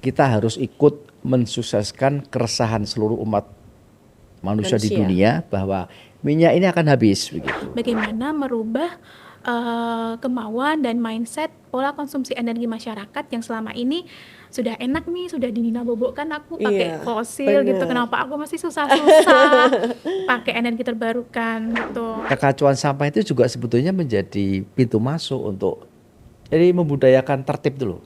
kita harus ikut mensukseskan keresahan seluruh umat manusia di dunia bahwa minyak ini akan habis begitu. Bagaimana merubah kemauan dan mindset pola konsumsi energi masyarakat yang selama ini sudah enak nih, sudah dinabobokkan aku pakai fosil gitu, kenapa aku masih susah-susah pakai energi terbarukan gitu. Kekacauan sampah itu juga sebetulnya menjadi pintu masuk untuk jadi membudayakan tertib dulu.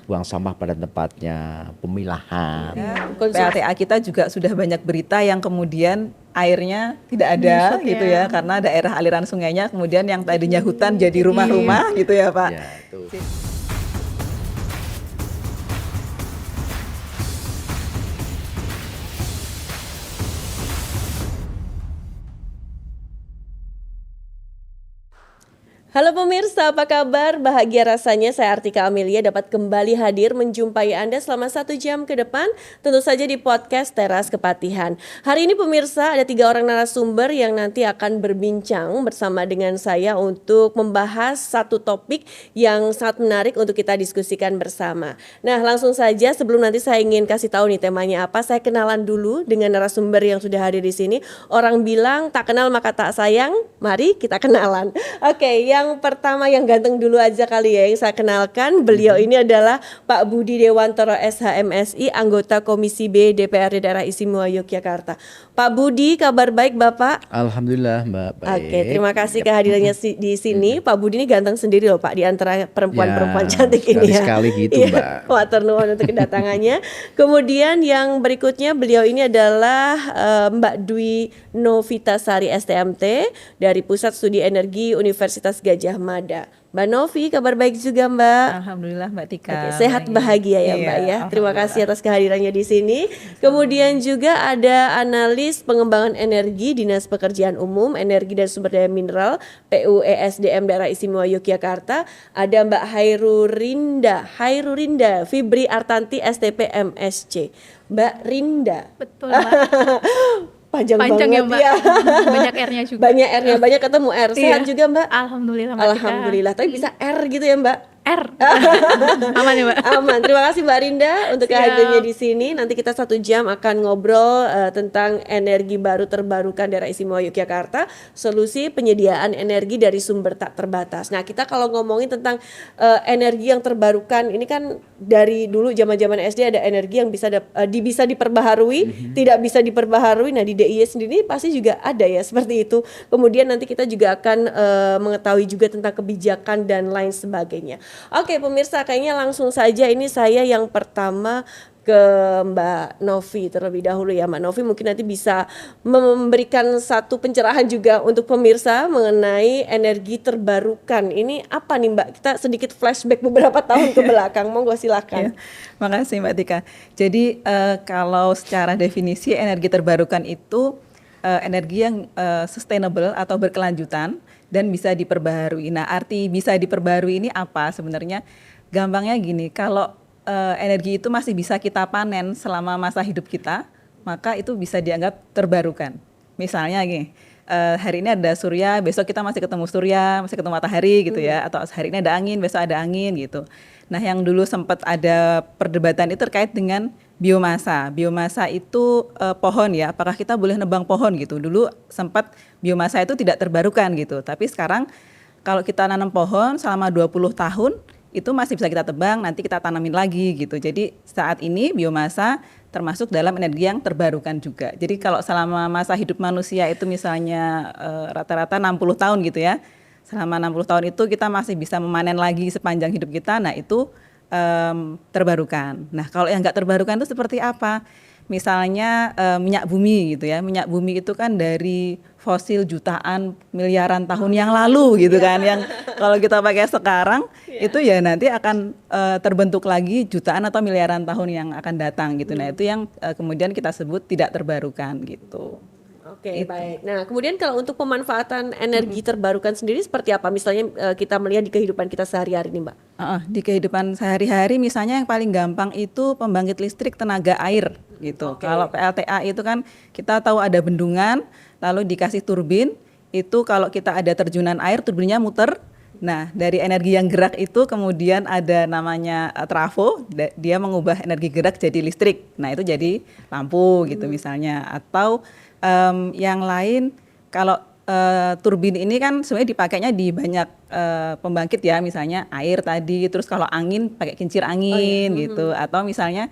Buang sampah pada tempatnya, pemilahan. PLTA kita juga sudah banyak berita yang kemudian airnya tidak ada gitu ya, karena daerah aliran sungainya kemudian yang tadinya hutan jadi rumah-rumah gitu ya Pak. Ya, tuh. Halo pemirsa, apa kabar? Bahagia rasanya saya Artika Amelia dapat kembali hadir menjumpai Anda selama 1 jam ke depan, tentu saja di podcast Teras Kepatihan. Hari ini pemirsa ada 3 orang narasumber yang nanti akan berbincang bersama dengan saya untuk membahas satu topik yang sangat menarik untuk kita diskusikan bersama. Nah langsung saja sebelum nanti saya ingin kasih tahu nih temanya apa, saya kenalan dulu dengan narasumber yang sudah hadir di sini. Orang bilang tak kenal maka tak sayang, mari kita kenalan. Oke, yang pertama yang ganteng dulu aja kali ya yang saya kenalkan. Beliau ini adalah Pak Budi Dewantoro SHMSI, anggota Komisi B DPRD Daerah Istimewa Yogyakarta. Pak Budi, kabar baik Bapak? Alhamdulillah Mbak, baik. Oke, terima kasih kehadirannya di sini. Pak Budi ini ganteng sendiri loh Pak, di antara perempuan-perempuan cantik ini ya. Sekali gitu Mbak. Matur nuwun untuk kedatangannya. Kemudian yang berikutnya beliau ini adalah Mbak Dwi Novitasari STMT dari Pusat Studi Energi Universitas Gajah Mada. Mbak Novi, kabar baik juga Mbak? Alhamdulillah Mbak Tika. Oke, sehat bahagia ya Mbak ya. Terima kasih atas kehadirannya di sini. Kemudian juga ada analis pengembangan energi Dinas Pekerjaan Umum, Energi dan Sumber Daya Mineral PUESDM Daerah Istimewa Yogyakarta. Ada Mbak Hairurinda Fibri Artanti STP MSc. Mbak Rinda. Betul Mbak. Panjang banget ya Mbak. Banyak R-nya juga. Banyak R-nya, banyak ketemu R. Sehat juga Mbak? Alhamdulillah Mbak. Alhamdulillah, tapi bisa R gitu ya Mbak? R. Aman ya Mbak? Aman. Terima kasih Mbak Rinda untuk kehadirannya di sini. Nanti kita 1 jam akan ngobrol tentang energi baru terbarukan daerah istimewa Yogyakarta, solusi penyediaan energi dari sumber tak terbatas. Nah kita kalau ngomongin tentang energi yang terbarukan, ini kan dari dulu zaman-zaman SD ada energi yang bisa diperbaharui, tidak bisa diperbaharui. Nah di DIY sendiri pasti juga ada ya seperti itu. Kemudian nanti kita juga akan mengetahui juga tentang kebijakan dan lain sebagainya. Oke pemirsa, kayaknya langsung saja ini saya yang pertama ke Mbak Novi terlebih dahulu ya. Mbak Novi mungkin nanti bisa memberikan satu pencerahan juga untuk pemirsa mengenai energi terbarukan. Ini apa nih Mbak? Kita sedikit flashback beberapa tahun ke belakang. Monggo silakan. Makasih Mbak Tika. Jadi kalau secara definisi energi terbarukan itu energi yang sustainable atau berkelanjutan dan bisa diperbaharui. Nah, arti bisa diperbaharui ini apa sebenarnya? Gampangnya gini, kalau energi itu masih bisa kita panen selama masa hidup kita, maka itu bisa dianggap terbarukan. Misalnya gini, hari ini ada surya, besok kita masih ketemu surya, masih ketemu matahari gitu ya, atau hari ini ada angin, besok ada angin gitu. Nah, yang dulu sempat ada perdebatan itu terkait dengan biomasa. Biomasa itu pohon ya, apakah kita boleh nebang pohon gitu. Dulu sempat biomasa itu tidak terbarukan gitu. Tapi sekarang kalau kita nanam pohon selama 20 tahun itu masih bisa kita tebang, nanti kita tanamin lagi gitu. Jadi saat ini biomasa termasuk dalam energi yang terbarukan juga. Jadi kalau selama masa hidup manusia itu misalnya rata-rata 60 tahun gitu ya. Selama 60 tahun itu kita masih bisa memanen lagi sepanjang hidup kita. Nah itu terbarukan. Nah kalau yang nggak terbarukan itu seperti apa? Misalnya minyak bumi gitu ya. Minyak bumi itu kan dari fosil jutaan miliaran tahun yang lalu gitu kan. Yang kalau kita pakai sekarang itu ya nanti akan terbentuk lagi jutaan atau miliaran tahun yang akan datang gitu. Nah itu yang kemudian kita sebut tidak terbarukan gitu. Oke, baik. Nah, kemudian kalau untuk pemanfaatan energi terbarukan sendiri seperti apa? Misalnya kita melihat di kehidupan kita sehari-hari nih, Mbak. Di kehidupan sehari-hari misalnya yang paling gampang itu pembangkit listrik tenaga air gitu. Kalau PLTA itu kan kita tahu ada bendungan, lalu dikasih turbin, itu kalau kita ada terjunan air, turbinnya muter, Nah, dari energi yang gerak itu kemudian ada namanya trafo, dia mengubah energi gerak jadi listrik. Nah, itu jadi lampu gitu misalnya. Atau yang lain, kalau turbin ini kan sebenarnya dipakainya di banyak pembangkit ya, misalnya air tadi, terus kalau angin pakai kincir angin gitu. Atau misalnya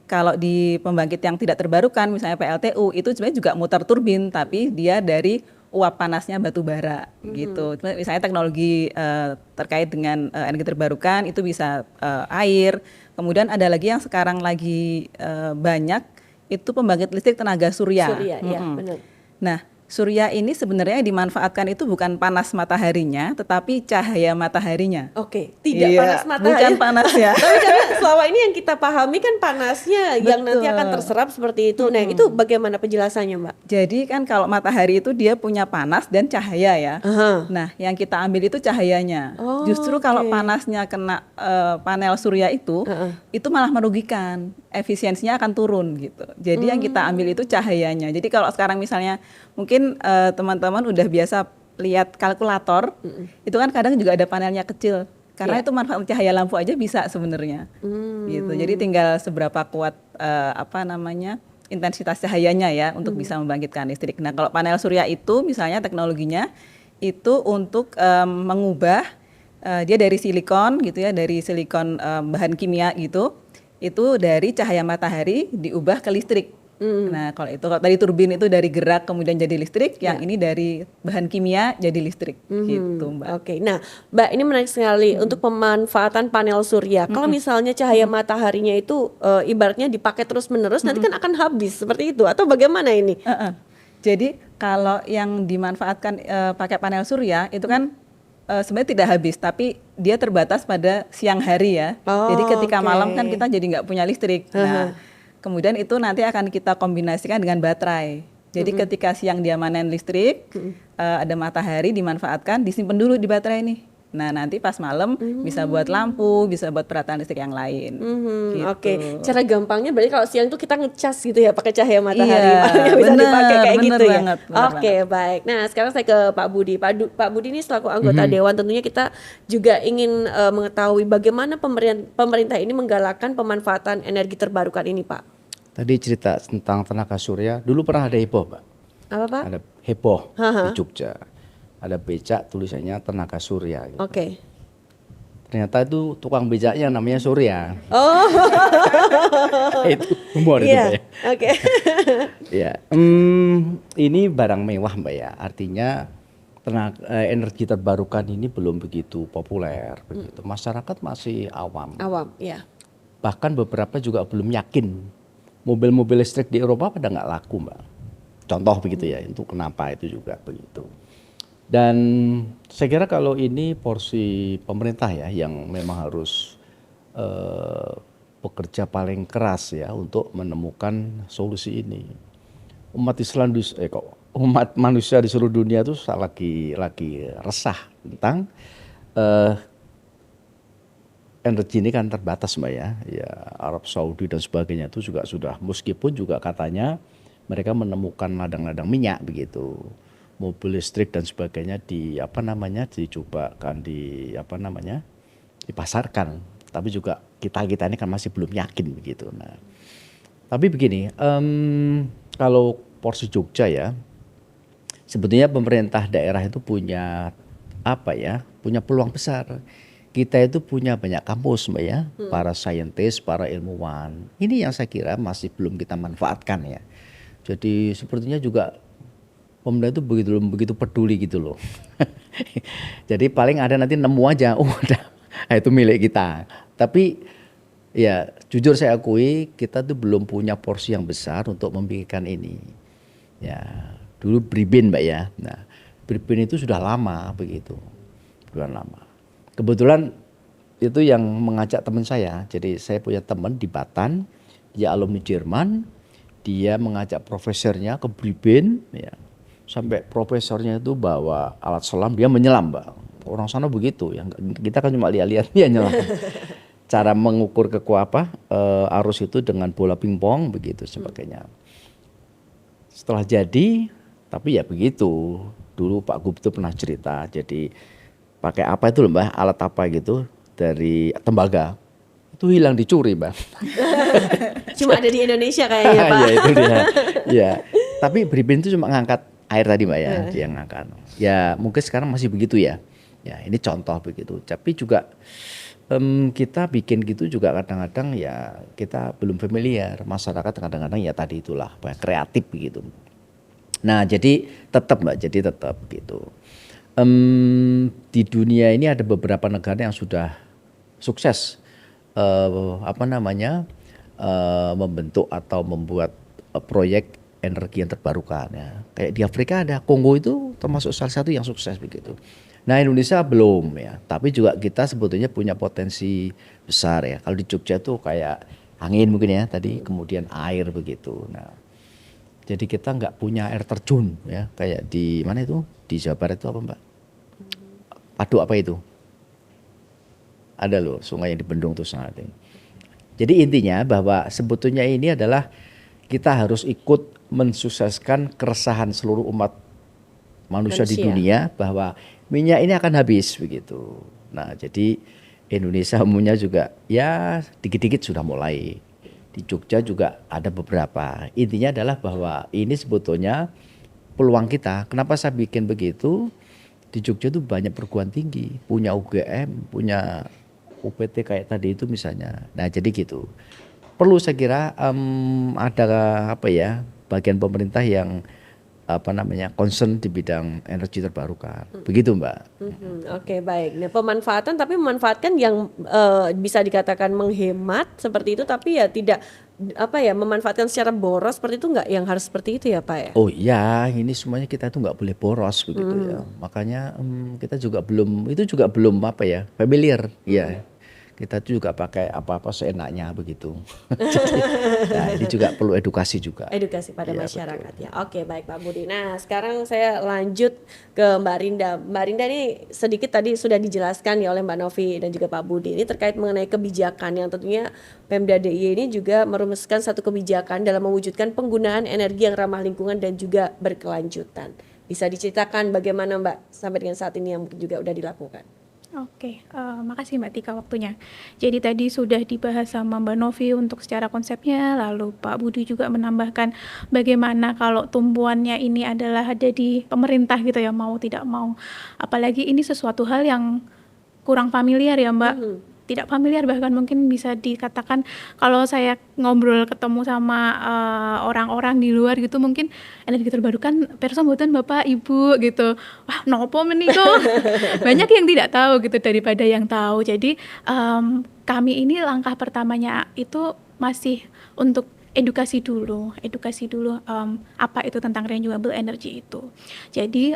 kalau di pembangkit yang tidak terbarukan, misalnya PLTU, itu sebenarnya juga muter turbin, tapi dia dari uap panasnya batu bara gitu. Misalnya teknologi terkait dengan energi terbarukan itu bisa air. Kemudian ada lagi yang sekarang lagi banyak itu pembangkit listrik tenaga surya. Surya, ya, benar. Nah, surya ini sebenarnya yang dimanfaatkan itu bukan panas mataharinya, tetapi cahaya mataharinya. Oke, tidak panas matahari. Bukan panasnya. Tapi karena selama ini yang kita pahami kan panasnya yang nanti akan terserap seperti itu. Nah, itu bagaimana penjelasannya, Mbak? Jadi kan kalau matahari itu dia punya panas dan cahaya ya. Nah, yang kita ambil itu cahayanya. Justru kalau panasnya kena panel surya itu malah merugikan. Efisiensinya akan turun gitu. Jadi yang kita ambil itu cahayanya. Jadi kalau sekarang misalnya mungkin teman-teman udah biasa lihat kalkulator, itu kan kadang juga ada panelnya kecil. Karena itu manfaat cahaya lampu aja bisa sebenarnya. Gitu. Jadi tinggal seberapa kuat intensitas cahayanya ya untuk bisa membangkitkan listrik. Nah, kalau panel surya itu misalnya teknologinya itu untuk mengubah dia dari silikon gitu ya, dari silikon bahan kimia gitu. Itu dari cahaya matahari diubah ke listrik. Nah, kalau tadi turbin itu dari gerak kemudian jadi listrik, yang ini dari bahan kimia jadi listrik gitu, Mbak. Oke. Nah, Mbak, ini menarik sekali untuk pemanfaatan panel surya. Kalau misalnya cahaya mataharinya itu ibaratnya dipakai terus-menerus nanti kan akan habis seperti itu atau bagaimana ini? Jadi, kalau yang dimanfaatkan pakai panel surya itu kan sebenarnya tidak habis, tapi dia terbatas pada siang hari ya. Jadi ketika malam kan kita jadi nggak punya listrik. Nah, kemudian itu nanti akan kita kombinasikan dengan baterai. Jadi ketika siang dia manen listrik, ada matahari dimanfaatkan, disimpan dulu di baterai nih. Nah, nanti pas malam bisa buat lampu, bisa buat peralatan listrik yang lain. Gitu. Oke, cara gampangnya berarti kalau siang tuh kita ngecas gitu ya pakai cahaya matahari, makanya bisa dipakai kayak gitu ya. Oke, baik. Nah, sekarang saya ke Pak Budi. Pak Budi ini selaku anggota Dewan, tentunya kita juga ingin mengetahui bagaimana pemerintah ini menggalakkan pemanfaatan energi terbarukan ini, Pak. Tadi cerita tentang tenaga surya, dulu pernah ada heboh, Pak. Apa, Pak? Ada heboh di Jogja. Ada becak tulisannya tenaga surya gitu. Oke. Ternyata itu tukang becaknya namanya Surya. Oh. Itu humor itu, Mbak ya. Oke. Ya, ini barang mewah, Mbak ya. Artinya energi terbarukan ini belum begitu populer begitu. Masyarakat masih awam. Awam, ya. Bahkan beberapa juga belum yakin. Mobil-mobil listrik di Eropa pada nggak laku, Mbak. Contoh begitu ya. Itu kenapa itu juga begitu. Dan saya kira kalau ini porsi pemerintah ya yang memang harus bekerja paling keras ya untuk menemukan solusi ini. Umat manusia di seluruh dunia itu lagi resah tentang energi ini kan terbatas, Mbak ya. Ya, Arab Saudi dan sebagainya itu juga sudah, meskipun juga katanya mereka menemukan ladang-ladang minyak begitu. Mobil listrik dan sebagainya dipasarkan, tapi juga kita ini kan masih belum yakin begitu. Nah, tapi begini, kalau porsi Jogja ya, sebetulnya pemerintah daerah itu punya punya peluang besar. Kita itu punya banyak kampus, Mbak ya, para saintis, para ilmuwan. Ini yang saya kira masih belum kita manfaatkan ya. Jadi sepertinya juga pemerintah itu belum begitu peduli gitu loh. Jadi paling ada nanti nemu aja, itu milik kita. Tapi ya jujur saya akui kita tuh belum punya porsi yang besar untuk memikirkan ini. Ya dulu Bribin, Mbak ya. Nah Bribin itu sudah lama begitu, sudah lama. Kebetulan itu yang mengajak teman saya. Jadi saya punya teman di Batan, dia alumni Jerman, dia mengajak profesornya ke Bribin, ya. Sampai profesornya itu bawa alat selam, dia menyelam, Mbak. Orang sana begitu, yang kita kan cuma lihat-lihat dia nyelam. Cara mengukur arus itu dengan bola pingpong begitu sebagainya. Setelah jadi, tapi ya begitu, dulu Pak Gub itu pernah cerita, jadi pakai apa itu loh Mbak, alat apa gitu dari tembaga itu hilang dicuri Mbak. Cuma ada di Indonesia kayaknya Pak. Ya itu dia. Ya. Tapi Bribin itu cuma ngangkat air tadi Mbak ya, dia ngangkat. Ya mungkin sekarang masih begitu ya. Ya ini contoh begitu. Tapi juga kita bikin gitu juga kadang-kadang ya kita belum familiar. Masyarakat kadang-kadang ya tadi itulah kreatif begitu. Nah jadi tetap Mbak, jadi tetap gitu. Di dunia ini ada beberapa negara yang sudah sukses membentuk atau membuat proyek energi yang terbarukan ya. Kayak di Afrika ada Kongo itu termasuk salah satu yang sukses begitu. Nah Indonesia belum ya, tapi juga kita sebetulnya punya potensi besar ya. Kalau di Jogja tuh kayak angin mungkin ya tadi, kemudian air begitu. Nah jadi kita nggak punya air terjun ya, kayak di mana itu di Jawa Barat itu apa Mbak? Waduk apa itu? Ada loh sungai yang di Bendung tuh sangat. Jadi intinya bahwa sebetulnya ini adalah kita harus ikut mensukseskan keresahan seluruh umat manusia di dunia bahwa minyak ini akan habis begitu. Nah jadi Indonesia umumnya juga ya dikit-dikit sudah mulai. Di Jogja juga ada beberapa. Intinya adalah bahwa ini sebetulnya peluang kita. Kenapa saya bikin begitu? Di Jogja itu banyak perguruan tinggi, punya UGM, punya UPT kayak tadi itu misalnya. Nah jadi gitu. Perlu saya kira ada bagian pemerintah yang concern di bidang energi terbarukan. Begitu Mbak. Oke, baik. Nah pemanfaatan tapi memanfaatkan yang bisa dikatakan menghemat seperti itu, tapi ya tidak memanfaatkan secara boros seperti itu, nggak yang harus seperti itu ya Pak ya? Oh iya, ini semuanya kita itu nggak boleh boros begitu ya. Makanya kita juga belum familiar ya. Kita juga pakai apa-apa seenaknya begitu. Jadi, nah ini juga perlu edukasi juga. Edukasi pada Ya, masyarakat betul. ya. Oke, baik Pak Budi. Nah sekarang saya lanjut ke Mbak Rinda. Mbak Rinda ini sedikit tadi sudah dijelaskan ya oleh Mbak Novi dan juga Pak Budi. Ini terkait mengenai kebijakan yang tentunya Pemda DIY ini juga merumuskan satu kebijakan dalam mewujudkan penggunaan energi yang ramah lingkungan dan juga berkelanjutan. Bisa diceritakan bagaimana Mbak sampai dengan saat ini yang juga udah dilakukan? Oke, makasih Mbak Tika waktunya. Jadi tadi sudah dibahas sama Mbak Novi untuk secara konsepnya, lalu Pak Budi juga menambahkan bagaimana kalau tumpuannya ini adalah ada di pemerintah gitu ya, mau tidak mau. Apalagi ini sesuatu hal yang kurang familiar ya Mbak. Tidak familiar, bahkan mungkin bisa dikatakan kalau saya ngobrol ketemu sama orang-orang di luar gitu, mungkin energi terbarukan perso mboten Bapak Ibu gitu. Wah, nopo meniko. Banyak yang tidak tahu gitu daripada yang tahu. Jadi kami ini langkah pertamanya itu masih untuk edukasi dulu apa itu tentang renewable energy itu. Jadi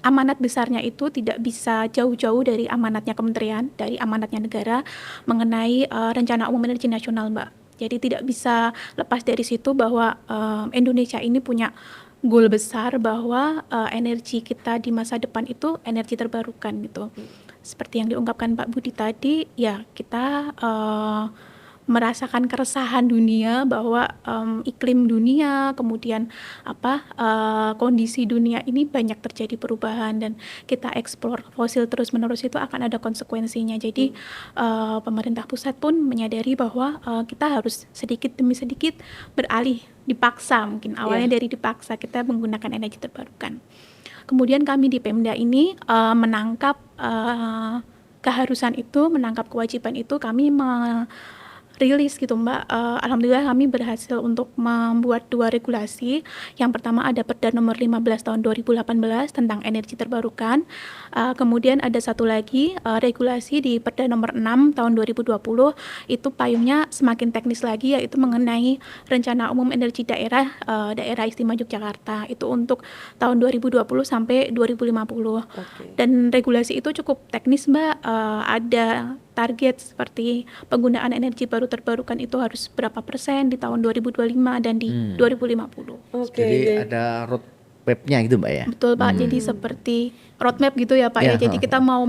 amanat besarnya itu tidak bisa jauh-jauh dari amanatnya kementerian, dari amanatnya negara mengenai rencana umum energi nasional Mbak. Jadi tidak bisa lepas dari situ bahwa Indonesia ini punya goal besar bahwa energi kita di masa depan itu energi terbarukan gitu. Seperti yang diungkapkan Pak Budi tadi, ya kita merasakan keresahan dunia bahwa iklim dunia, kemudian kondisi dunia ini banyak terjadi perubahan dan kita eksplor fosil terus-menerus itu akan ada konsekuensinya. Jadi pemerintah pusat pun menyadari bahwa kita harus sedikit demi sedikit beralih, dipaksa mungkin awalnya dari dipaksa kita menggunakan energi terbarukan. Kemudian kami di Pemda ini menangkap keharusan itu, menangkap kewajiban itu, kami rilis gitu Mbak. Alhamdulillah kami berhasil untuk membuat 2 regulasi. Yang pertama ada Perda nomor 15 tahun 2018 tentang energi terbarukan. Kemudian ada satu lagi regulasi di Perda nomor 6 tahun 2020. Itu payungnya semakin teknis lagi, yaitu mengenai rencana umum energi daerah istimewa Yogyakarta. Itu untuk tahun 2020 sampai 2050. Dan regulasi itu cukup teknis Mbak. Ada target seperti penggunaan energi baru terbarukan itu harus berapa persen di tahun 2025 dan di 2050. Jadi ada roadmap-nya gitu Mbak ya? Betul Pak, jadi seperti roadmap gitu ya Pak ya. Jadi kita mau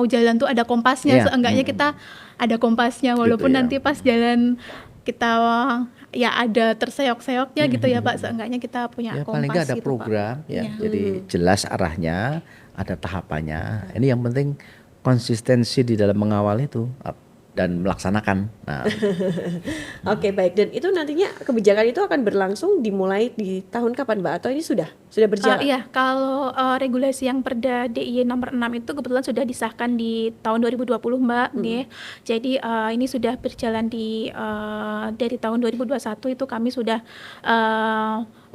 jalan tuh ada kompasnya, seenggaknya kita ada kompasnya walaupun gitu, nanti pas jalan kita ya ada terseok-seoknya gitu ya Pak, seenggaknya kita punya Ya paling nggak kompas ada gitu Pak. program ya, Iya. jadi jelas arahnya, ada tahapannya. Ini yang penting konsistensi di dalam mengawal itu dan melaksanakan. Nah, Oke, baik. Dan itu nantinya kebijakan itu akan berlangsung dimulai di tahun kapan, Mbak? Atau ini sudah berjalan? Iya, kalau regulasi yang Perda DIY nomor 6 itu kebetulan sudah disahkan di tahun 2020 Mbak, nggih. Jadi ini sudah berjalan dari tahun 2021 itu kami sudah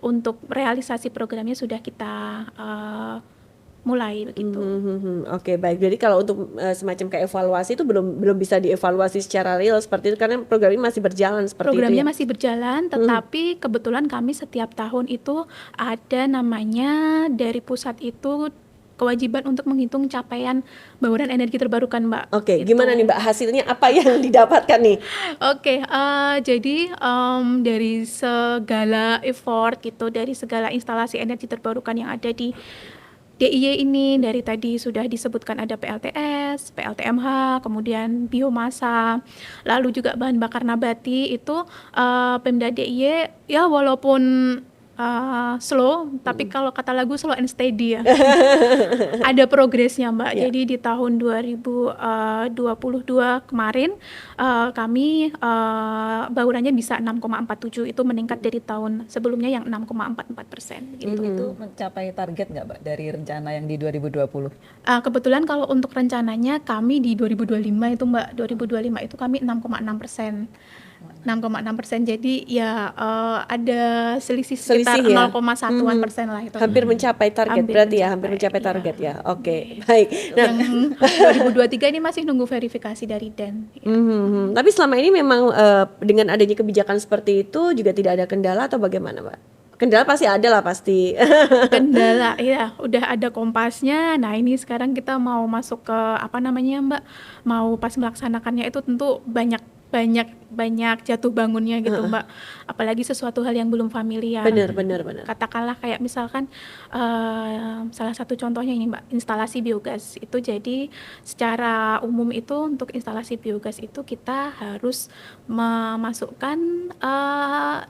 untuk realisasi programnya sudah kita mulai begitu. Oke, baik. Jadi kalau untuk semacam kayak evaluasi itu belum bisa dievaluasi secara real seperti itu karena program ini masih berjalan seperti Programnya itu ya. masih berjalan, tetapi kebetulan kami setiap tahun itu ada namanya dari pusat itu kewajiban untuk menghitung capaian bauran energi terbarukan, Mbak. Oke, Gitu. gimana nih Mbak hasilnya apa yang didapatkan nih? Oke, jadi dari segala effort gitu, dari segala instalasi energi terbarukan yang ada di DIY ini, dari tadi sudah disebutkan ada PLTS, PLTMH, kemudian biomasa, lalu juga bahan bakar nabati itu Pemda DIY ya walaupun slow, tapi kalau kata lagu slow and steady ya. Ada progresnya Mbak. Ya. Jadi di tahun 2022 kemarin kami baurannya bisa 6,47, itu meningkat dari tahun sebelumnya yang 6,44% gitu. Itu mencapai target nggak Mbak dari rencana yang di 2020? Kebetulan kalau untuk rencananya kami di 2025 itu Mbak, 2025 itu kami 6,6%. 6,6%, jadi ya ada selisih sekitar Selisih ya? 0,1-an persen lah itu. Hampir mencapai target Hampir berarti ya, mencapai, hampir mencapai iya. target ya. Oke, baik. Nah, Yang 2023 ini masih nunggu verifikasi dari DEN. tapi selama ini memang dengan adanya kebijakan seperti itu juga tidak ada kendala atau bagaimana, Mbak? Kendala pasti ada lah pasti. Kendala ya udah ada kompasnya. Nah ini sekarang kita mau masuk ke apa namanya Mbak, mau pas melaksanakannya itu tentu banyak jatuh bangunnya gitu Mbak, apalagi sesuatu hal yang belum familiar. Benar. Katakanlah kayak misalkan salah satu contohnya ini Mbak, instalasi biogas itu. Jadi secara umum itu untuk instalasi biogas itu kita harus memasukkan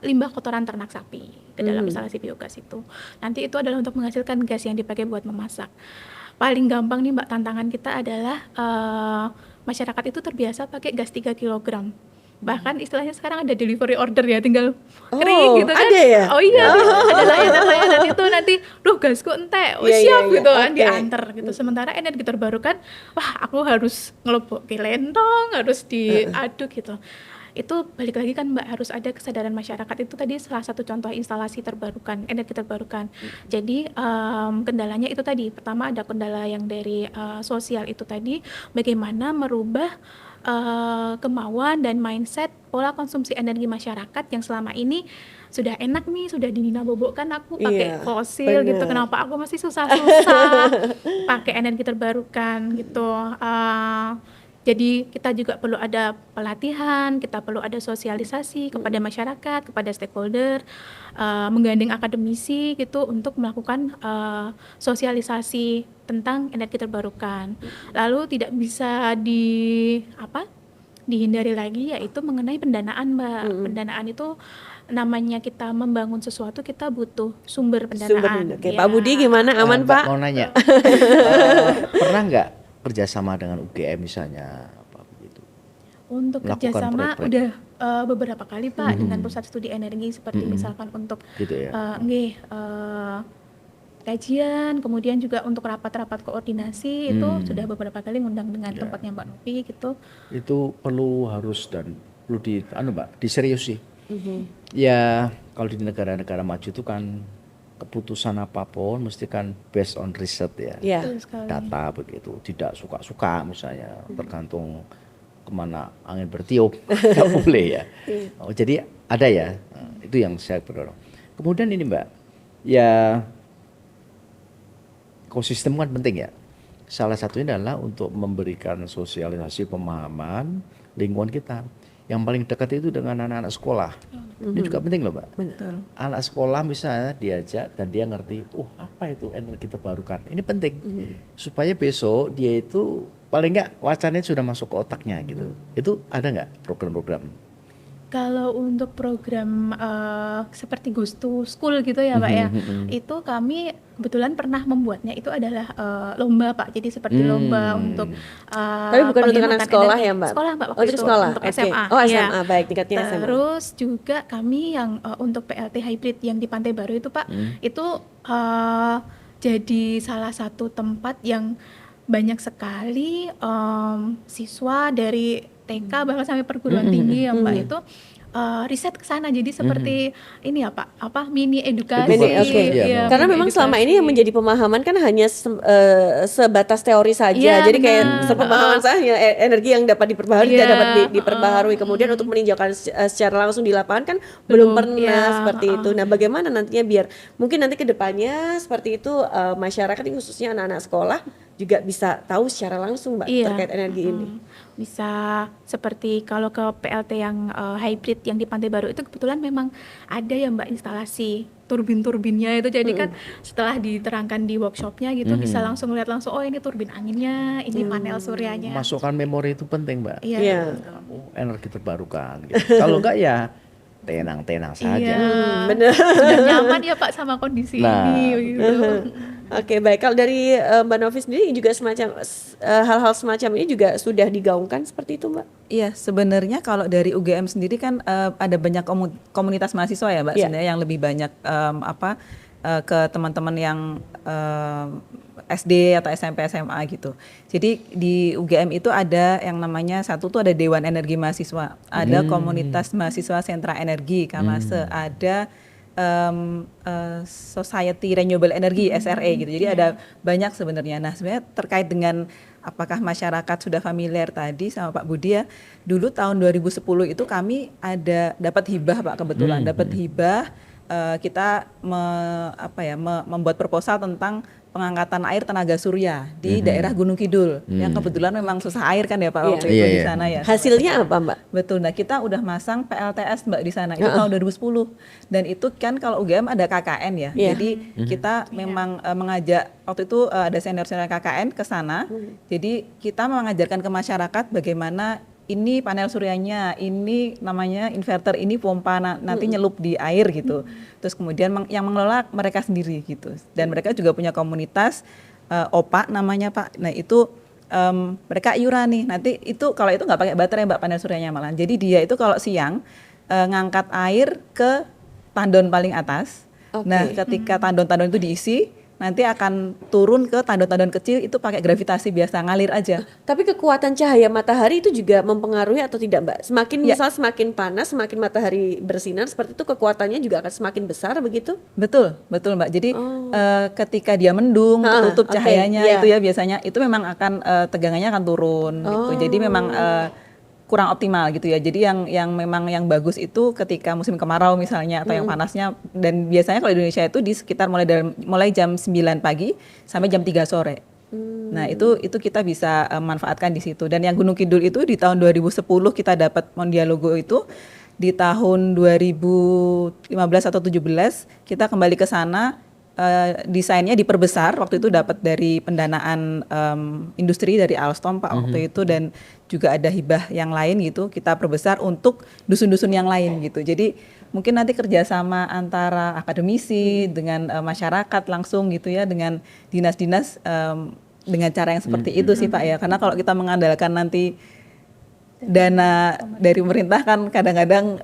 limbah kotoran ternak sapi ke dalam instalasi biogas itu. Nanti itu adalah untuk menghasilkan gas yang dipakai buat memasak. Paling gampang nih Mbak, tantangan kita adalah masyarakat itu terbiasa pakai gas 3 kg. Bahkan istilahnya sekarang ada delivery order ya, tinggal kering gitu kan. Ada ya? Oh iya, ada layanan-layanan itu nanti, duh gasku entek, Iya, siap iya, gitu kan, oke. diantar gitu. Sementara energi terbarukan, wah aku harus ngelebok ke lentong, harus diaduk gitu. Itu balik lagi kan Mbak, harus ada kesadaran masyarakat. Itu tadi salah satu contoh instalasi terbarukan, energi terbarukan. Jadi kendalanya itu tadi, pertama ada kendala yang dari sosial itu tadi, bagaimana merubah kemauan dan mindset pola konsumsi energi masyarakat yang selama ini sudah enak nih, sudah dinabobokkan aku pakai Iya, fosil gitu, bener. kenapa aku masih susah-susah pakai energi terbarukan gitu. Jadi kita juga perlu ada pelatihan, kita perlu ada sosialisasi kepada masyarakat, kepada stakeholder, menggandeng akademisi gitu untuk melakukan sosialisasi tentang energi terbarukan. Lalu tidak bisa dihindari lagi, yaitu mengenai pendanaan Mbak. Pendanaan itu namanya kita membangun sesuatu, kita butuh sumber pendanaan. Oke, Ya. Pak Budi gimana? Aman, Mbak Pak? mau nanya, pernah nggak kerjasama dengan UGM misalnya apa begitu? Untuk Melakukan kerjasama proyek-proyek. udah beberapa kali Pak dengan pusat studi energi, seperti misalkan untuk Gitu ya. kajian, kemudian juga untuk rapat-rapat koordinasi itu sudah beberapa kali ngundang dengan tempatnya Mbak Novi gitu. Itu harus dan perlu Mbak, diseriusi. Ya kalau di negara-negara maju itu kan keputusan apapun mesti kan based on riset ya, Ya. Betul sekali. data begitu, tidak suka-suka misalnya, tergantung kemana angin bertiup, nggak boleh ya. Oh, jadi ada ya, itu yang saya berdorong. Kemudian ini Mbak, ya ekosistem kan penting ya. Salah satunya adalah untuk memberikan sosialisasi pemahaman lingkungan kita. Yang paling dekat itu dengan anak-anak sekolah. Ini juga penting loh Mbak. Betul. Anak sekolah misalnya diajak dan dia ngerti, apa itu energi terbarukan. Ini penting supaya besok dia itu paling nggak wacananya sudah masuk ke otaknya gitu. Itu ada nggak program-program? Kalau untuk program seperti Goes to School gitu ya Pak ya, itu kami kebetulan pernah membuatnya itu adalah lomba Pak. Jadi seperti lomba untuk Tapi bukan untuk anak penghematan sekolah energi. ya Mbak? Sekolah Mbak Oh, waktu untuk itu, sekolah. untuk Oke. SMA. Oh, iya. SMA, baik, tingkatnya SMA. Terus juga kami yang untuk PLT hybrid yang di Pantai Baru itu Pak, itu jadi salah satu tempat yang banyak sekali siswa dari TK bahkan sampai perguruan tinggi ya Mbak itu riset ke sana. Jadi seperti ini ya Pak, apa mini edukasi. Mini, oke. Iya, Karena mini memang selama ini yang edukasi. menjadi pemahaman kan hanya sebatas teori saja. Iya, Jadi kayak benar. sepemahaman saya hanya energi yang dapat diperbaharui, Iya, tidak dapat diperbaharui. Kemudian untuk meninjaukan secara langsung di lapangan kan belum pernah iya, seperti itu. Nah, bagaimana nantinya biar mungkin nanti ke depannya seperti itu masyarakat ini khususnya anak-anak sekolah juga bisa tahu secara langsung Mbak Iya. terkait energi ini. Bisa seperti kalau ke PLT yang hybrid yang di Pantai Baru itu kebetulan memang ada ya Mbak instalasi turbin-turbinnya itu. Jadi kan setelah diterangkan di workshopnya gitu bisa langsung lihat langsung, oh ini turbin anginnya, ini panel suryanya. Masukkan memori itu penting, Mbak. Iya. Iya. Oh, energi terbarukan. Gitu. Kalau enggak ya tenang-tenang saja. Iya. Benar. Sudah nyaman ya Pak sama kondisi Nah, ini gitu. Oke, baik. Kalau dari Mbak Novi sendiri juga semacam hal-hal semacam ini juga sudah digaungkan seperti itu, Mbak? Iya, sebenarnya kalau dari UGM sendiri kan ada banyak komunitas mahasiswa ya, Mbak, Iya. sebenarnya yang lebih banyak ke teman-teman yang SD atau SMP SMA gitu. Jadi di UGM itu ada yang namanya satu tuh ada Dewan Energi Mahasiswa, ada komunitas mahasiswa sentra energi, Kamase, ada Society Renewable Energy SRE gitu. Jadi ada banyak sebenarnya. Nah, sebenarnya terkait dengan apakah masyarakat sudah familiar tadi sama Pak Budi ya. Dulu tahun 2010 itu kami ada dapat hibah Pak, kebetulan dapat hibah, kita membuat proposal tentang pengangkatan air tenaga surya di daerah Gunung Kidul yang kebetulan memang susah air kan ya Pak waktu itu di sana ya. Hasilnya apa, Mbak? Betul. Nah, kita udah masang PLTS Mbak di sana itu tahun 2010. Dan itu kan kalau UGM ada KKN ya. Iya. Jadi kita memang mengajak waktu itu ada senior-senior KKN ke sana. Jadi kita mengajarkan ke masyarakat bagaimana ini panel suryanya, ini namanya inverter, ini pompa nanti nyelup di air gitu. Terus kemudian yang mengelola mereka sendiri gitu. Dan mereka juga punya komunitas OPA namanya Pak. Nah itu mereka iuran nih. Nanti itu kalau itu nggak pakai baterai Mbak panel suryanya malah. Jadi dia itu kalau siang ngangkat air ke tandon paling atas. Oke. Nah ketika tandon-tandon itu diisi, nanti akan turun ke tandon-tandon kecil itu pakai gravitasi biasa ngalir aja. Tapi kekuatan cahaya matahari itu juga mempengaruhi atau tidak, Mbak? Semakin Ya. misal semakin panas, semakin matahari bersinar, seperti itu kekuatannya juga akan semakin besar begitu? Betul Mbak. Jadi ketika dia mendung, tertutup oke, cahayanya iya. itu ya biasanya itu memang akan tegangannya akan turun gitu. Jadi memang kurang optimal gitu ya. Jadi yang memang yang bagus itu ketika musim kemarau misalnya atau yang panasnya, dan biasanya kalau di Indonesia itu di sekitar mulai jam 9 pagi sampai jam 3 sore. Nah, itu kita bisa manfaatkan di situ. Dan yang Gunung Kidul itu di tahun 2010 kita dapat Mondialogo itu. Di tahun 2015 atau 17 kita kembali ke sana, desainnya diperbesar. Waktu itu dapat dari pendanaan industri dari Alstom Pak waktu itu, dan juga ada hibah yang lain gitu. Kita perbesar untuk dusun-dusun yang lain gitu. Jadi mungkin nanti kerjasama antara akademisi dengan masyarakat langsung gitu ya, dengan dinas-dinas dengan cara yang seperti itu sih Pak ya. Karena kalau kita mengandalkan nanti dana dari pemerintah kan kadang-kadang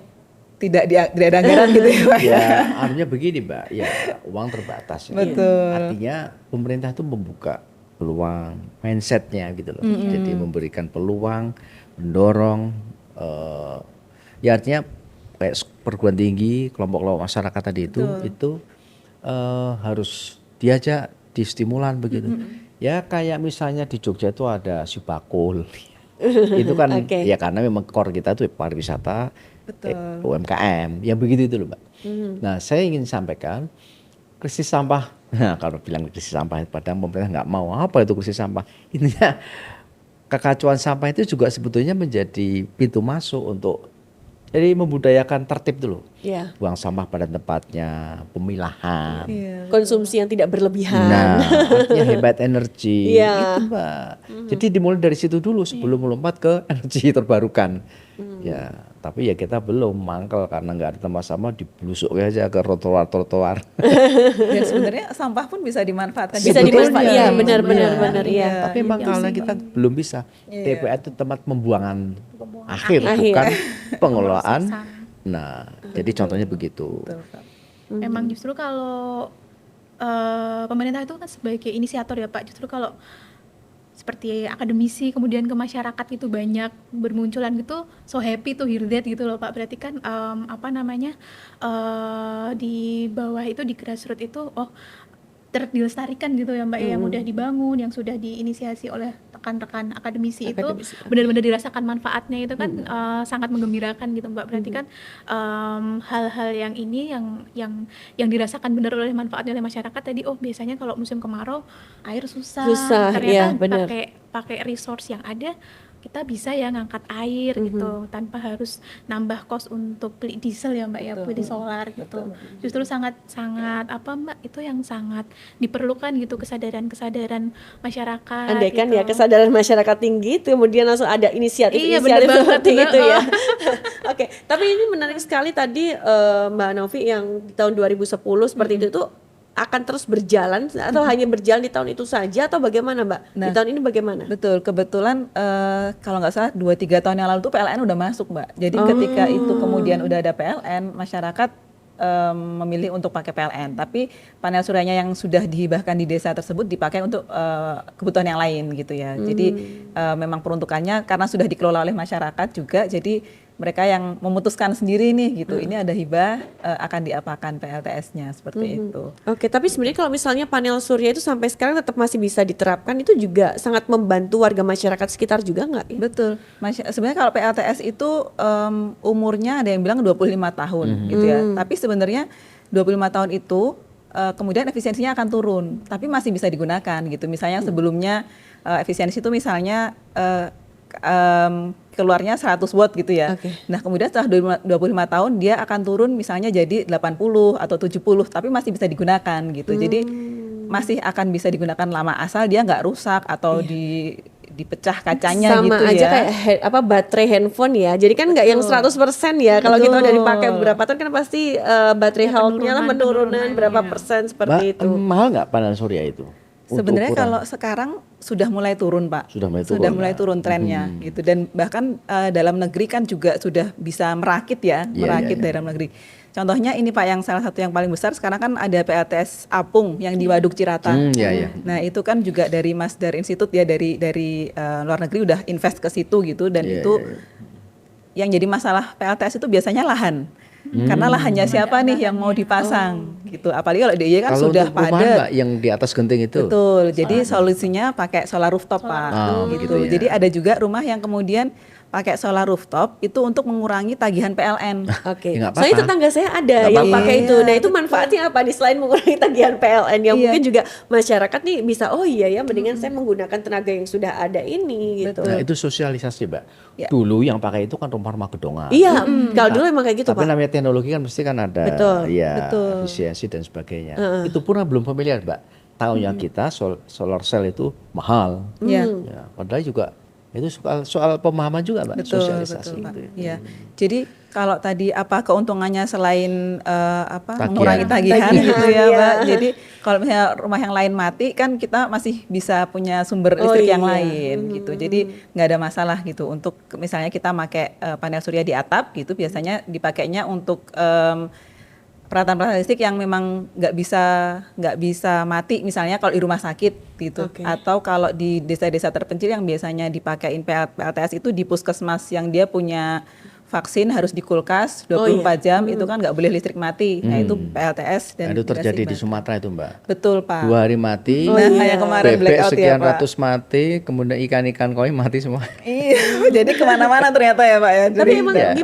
tidak ada anggaran gitu ya Pak. Ya, artinya begini Mbak, ya uang terbatas. Ya. Betul. Artinya pemerintah itu membuka peluang mindsetnya gitu loh. Jadi memberikan peluang, mendorong, ya artinya kayak perguruan tinggi, kelompok-kelompok masyarakat tadi itu harus diajak, distimulan begitu. Ya kayak misalnya di Jogja itu ada Subakul. Itu kan ya karena memang core kita itu pariwisata, UMKM, ya begitu itu loh Mbak. Nah saya ingin sampaikan krisis sampah. Nah kalau bilang krisis sampah, padahal pemerintah nggak mau, apa itu krisis sampah? Intinya kekacauan sampah itu juga sebetulnya menjadi pintu masuk untuk jadi membudayakan tertib dulu. Iya. Buang sampah pada tempatnya, pemilahan. Konsumsi yang tidak berlebihan. Nah, artinya hebat energi, Iya. gitu Mbak. Jadi dimulai dari situ dulu sebelum melompat ke energi terbarukan. Ya, tapi ya kita belum mangkel karena nggak ada tempat sampah, diblusuk aja ke trotoar-trotoar. Dan sebenarnya sampah pun bisa dimanfaatkan. Bisa Sebetulnya, dimanfaatkan. Iya, iya. benar, iya. Tapi memang karena kita belum bisa. TPA itu tempat pembuangan akhir, Akhir. bukan pengelolaan. Pemrosesan. Nah, jadi contohnya begitu. Betul, Pak. Memang justru kalau pemerintah itu kan sebagai inisiator ya Pak, justru kalau seperti akademisi kemudian ke masyarakat itu banyak bermunculan gitu, so happy to hear that gitu loh Pak. Berarti kan di bawah itu, di grassroots itu dilestarikan gitu ya Mbak ya, yang udah dibangun, yang sudah diinisiasi oleh rekan-rekan akademisi itu benar-benar dirasakan manfaatnya, itu kan sangat menggembirakan gitu Mbak. Berarti kan hal-hal yang ini yang dirasakan benar oleh manfaatnya oleh masyarakat tadi. Oh, biasanya kalau musim kemarau air susah, iya, ternyata benar. pakai resource yang ada kita bisa ya ngangkat air gitu tanpa harus nambah kos untuk beli diesel ya Mbak ya, beli solar gitu. Justru sangat Mbak, itu yang sangat diperlukan gitu, kesadaran masyarakat Andaikan gitu. ya kesadaran masyarakat tinggi, kemudian langsung ada Iya, inisiatif bener banget, seperti bener. itu ya. Oke, tapi ini menarik sekali tadi Mbak Novi yang di tahun 2010 seperti itu tuh akan terus berjalan atau hanya berjalan di tahun itu saja atau bagaimana Mbak? Di Nah, tahun ini bagaimana? Betul, kebetulan kalau nggak salah 2-3 tahun yang lalu tuh PLN udah masuk Mbak. Jadi ketika itu kemudian udah ada PLN, masyarakat memilih untuk pakai PLN. Tapi panel suryanya yang sudah dihibahkan di desa tersebut dipakai untuk kebutuhan yang lain gitu ya. Jadi memang peruntukannya karena sudah dikelola oleh masyarakat juga, jadi mereka yang memutuskan sendiri nih gitu. Ini ada hibah, akan diapakan PLTS-nya seperti itu. Oke, tapi sebenarnya kalau misalnya panel surya itu sampai sekarang tetap masih bisa diterapkan, itu juga sangat membantu warga masyarakat sekitar juga nggak? Betul. Sebenarnya kalau PLTS itu umurnya ada yang bilang 25 tahun gitu ya. Tapi sebenarnya 25 tahun itu kemudian efisiensinya akan turun, tapi masih bisa digunakan gitu. Misalnya sebelumnya efisiensi itu misalnya keluarnya 100 watt gitu ya. Oke. Nah, kemudian setelah 25 tahun dia akan turun misalnya jadi 80 atau 70, tapi masih bisa digunakan gitu. Jadi masih akan bisa digunakan lama asal dia nggak rusak atau dipecah kacanya Sama gitu aja ya. kayak baterai handphone ya. Jadi kan nggak yang 100% ya. Kalau kita udah dipakai beberapa tahun kan pasti baterai health-nya lah penurunan berapa persen seperti itu. Mahal nggak panel surya itu? Untuk Sebenarnya ukuran? kalau sekarang sudah mulai turun Pak, Sudah mulai turun, trennya gitu, dan bahkan dalam negeri kan juga sudah bisa merakit ya, merakit dalam negeri. Contohnya ini Pak, yang salah satu yang paling besar sekarang kan ada PLTS Apung yang di Waduk Cirata. Nah itu kan juga dari Masdar Institute ya, dari luar negeri udah invest ke situ gitu, dan yang jadi masalah PLTS itu biasanya lahan. Karena lahannya siapa nih yang mau dipasang gitu. Apalagi kalau DIY kan kalau sudah untuk perumahan, padat. Mbak, yang di atas genting itu. Betul. Jadi solusinya pakai solar rooftop Pak. Gitu. gitu ya. Jadi ada juga rumah yang kemudian pakai solar rooftop itu untuk mengurangi tagihan PLN. Oke. Ya, nggak Soalnya apa-apa. tetangga saya ada Nggak yang apa-apa. pakai itu. Iya, Nah, itu manfaatnya apa nih selain mengurangi tagihan PLN yang mungkin juga masyarakat nih bisa mendingan saya menggunakan tenaga yang sudah ada ini gitu. Nah, itu sosialisasi, Mbak. Ya. Dulu yang pakai itu kan rumah-rumah gedongan. Iya, kalau dulu emang kayak gitu, Tapi Pak. namanya teknologi kan mesti kan ada Betul. efisiensi dan sebagainya. Itu pun belum familiar, Mbak. Tahunya kita solar cell itu mahal. Iya. Ya, padahal juga itu soal pemahaman juga, Mbak, Betul, sosialisasi betul, Pak. gitu. Iya. Jadi kalau tadi apa keuntungannya selain Tagihan. mengurangi tagihan Tagihan, gitu ya, iya. Mbak. Jadi kalau misalnya rumah yang lain mati kan kita masih bisa punya sumber listrik yang lain gitu. Jadi nggak ada masalah gitu untuk misalnya kita pakai panel surya di atap gitu, biasanya dipakainya untuk peralatan-peralatan listrik yang memang nggak bisa mati, misalnya kalau di rumah sakit gitu. Oke. Atau kalau di desa-desa terpencil yang biasanya dipakein PLTS itu di puskesmas yang dia punya vaksin harus di kulkas 24 jam, itu kan nggak boleh listrik mati. Nah itu PLTS dan Itu terjadi di dikasih Sumatera itu, Mbak. Betul Pak. 2 hari mati, yang kemarin bebek blackout ya sekian Pak. ratus mati, kemudian ikan-ikan koi mati semua. Iya, jadi kemana-mana ternyata ya Pak ya. Tapi Jadi, emang ya.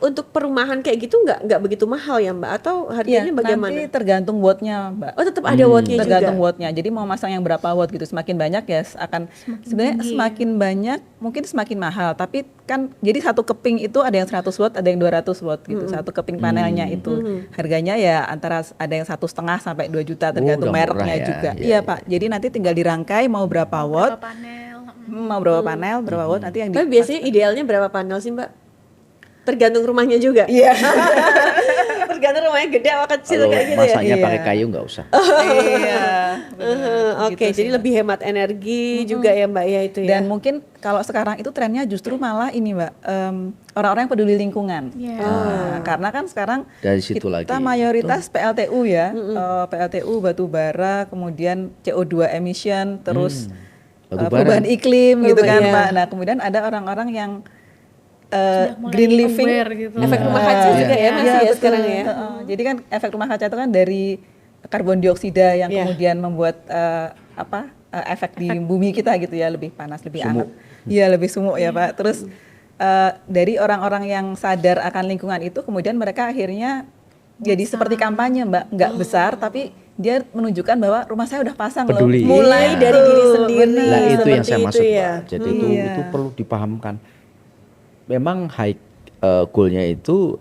untuk perumahan kayak gitu nggak begitu mahal ya, Mbak? Atau harganya bagaimana? nanti tergantung wattnya Mbak. Oh, tetap ada wattnya juga. Tergantung wattnya. Jadi mau masang yang berapa watt gitu. Semakin banyak ya akan sebenarnya semakin banyak mungkin semakin mahal. Tapi kan jadi satu keping itu ada yang 100 watt, ada yang 200 watt gitu. Satu keping panelnya itu harganya ya antara ada yang 1,5 sampai 2 juta tergantung udah murah mereknya ya. juga. Iya, Iya Pak. Jadi nanti tinggal dirangkai mau berapa watt, panel. mau berapa panel, berapa watt nanti yang Tapi biasanya idealnya berapa panel sih, Mbak? Tergantung rumahnya juga. Iya. Tergantung rumahnya gede apa kecil Kalau kayak gitu ya. masaknya Iya. pakai kayu nggak usah. Iya. benar. Oke, Gitu sih, jadi Mbak. lebih hemat energi juga ya Mbak ya itu ya. Dan mungkin kalau sekarang itu trennya justru malah ini Mbak, orang-orang yang peduli lingkungan. Iya. Nah, karena kan sekarang Dari situ kita lagi. mayoritas PLTU ya, PLTU batu bara, kemudian CO2 emission, terus Batu bara. perubahan iklim gitu kan Iya. Mbak. Nah kemudian ada orang-orang yang Sudah mulai green living. aware gitu. Efek rumah kaca juga ya masih ya betul. sekarang ya. Jadi kan efek rumah kaca itu kan dari karbon dioksida yang Iya. kemudian membuat efek di bumi kita gitu ya, lebih panas, lebih hangat. Iya, lebih sumuk ya Pak. Terus dari orang-orang yang sadar akan lingkungan itu kemudian mereka akhirnya jadi seperti kampanye Mbak, nggak besar tapi dia menunjukkan bahwa rumah saya udah pasang Peduli. loh. Mulai Iya. dari diri sendiri. Nah itu yang seperti saya itu maksud ya. Pak. Jadi Iya. itu perlu dipahamkan. Memang high goalnya itu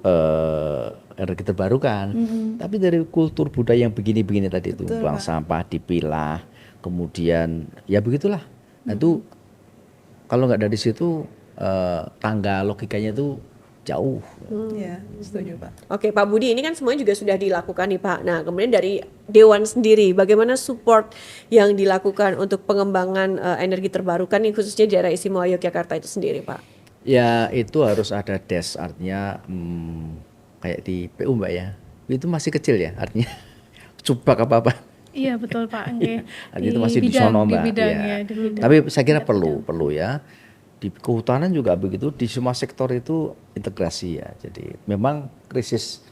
energi terbarukan, tapi dari kultur budaya yang begini-begini tadi itu, buang sampah dipilah, kemudian ya begitulah. Nah itu kalau nggak dari situ tangga logikanya itu jauh. Iya, setuju Pak. Oke Pak Budi, ini kan semuanya juga sudah dilakukan nih Pak. Nah kemudian dari Dewan sendiri, bagaimana support yang dilakukan untuk pengembangan energi terbarukan nih khususnya di daerah istimewa Yogyakarta itu sendiri Pak? Ya itu harus ada desk, artinya kayak di PU Mbak ya, itu masih kecil ya artinya subak apa-apa. Iya betul Pak. Oke. Artinya itu masih di sono Mbak. Di bidang Ya. ya, di bidang. Tapi saya kira perlu ya. Di kehutanan juga begitu, di semua sektor itu integrasi ya. Jadi memang krisis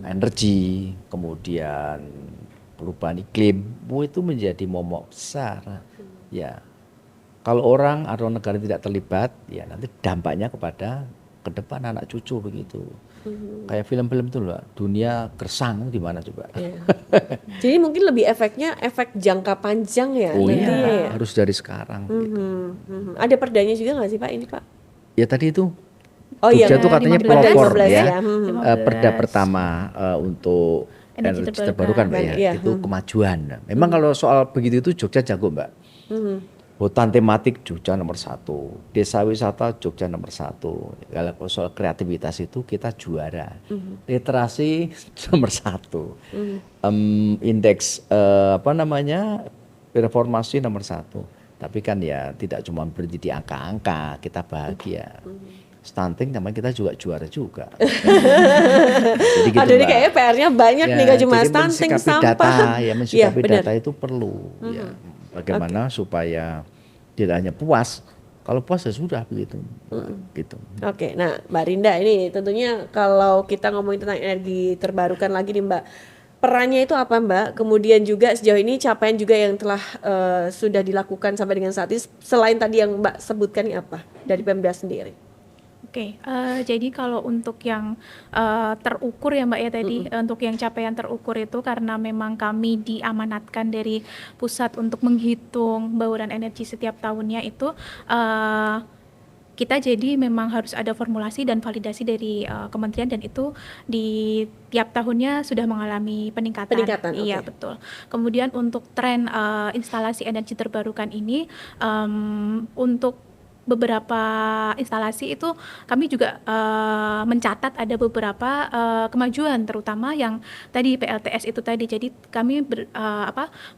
energi, kemudian perubahan iklim itu menjadi momok besar. Ya. Kalau orang atau negara tidak terlibat, ya nanti dampaknya kepada ke depan anak cucu begitu. Kayak film-film itu loh, dunia gersang di mana coba. Jadi mungkin lebih efeknya efek jangka panjang ya Oh nantinya iya, ya. harus dari sekarang. Gitu. Ada perdanya juga nggak sih Pak ini Pak? Ya tadi itu Oh iya, Jogja itu katanya 15 pelopor 15 ya. ya. Perda pertama untuk Energi energi terbarukan Mbak ya. Iya. Itu kemajuan. Memang kalau soal begitu itu Jogja jago Mbak. Hutan tematik Jogja nomor 1, desa wisata Jogja nomor 1. Kalau soal kreativitas itu kita juara. Literasi nomor 1. Indeks reformasi nomor 1. Tapi kan ya tidak cuma berhenti di angka-angka, kita bahagia. Stunting namanya kita juga juara juga. Jadi gitu, Ada nih Mbak. kayaknya PR-nya banyak nih gak cuma jadi stunting mensikapi sampah. data, ya mensikapi benar. data itu perlu. Ya. Bagaimana supaya tidak hanya puas, kalau puas ya sudah begitu. Gitu. Oke, nah Mbak Rinda ini tentunya kalau kita ngomongin tentang energi terbarukan lagi nih Mbak, perannya itu apa Mbak? Kemudian juga sejauh ini capaian juga yang telah sudah dilakukan sampai dengan saat ini, selain tadi yang Mbak sebutkan ini apa dari Pemda sendiri? Oke, jadi kalau untuk yang terukur ya Mbak ya tadi, untuk yang capaian terukur itu karena memang kami diamanatkan dari pusat untuk menghitung bauran energi setiap tahunnya itu, kita jadi memang harus ada formulasi dan validasi dari kementerian dan itu di tiap tahunnya sudah mengalami peningkatan. Peningkatan, Iya oke. betul. Kemudian untuk tren instalasi energi terbarukan ini untuk beberapa instalasi itu kami juga mencatat ada beberapa kemajuan terutama yang tadi PLTS itu tadi. Jadi kami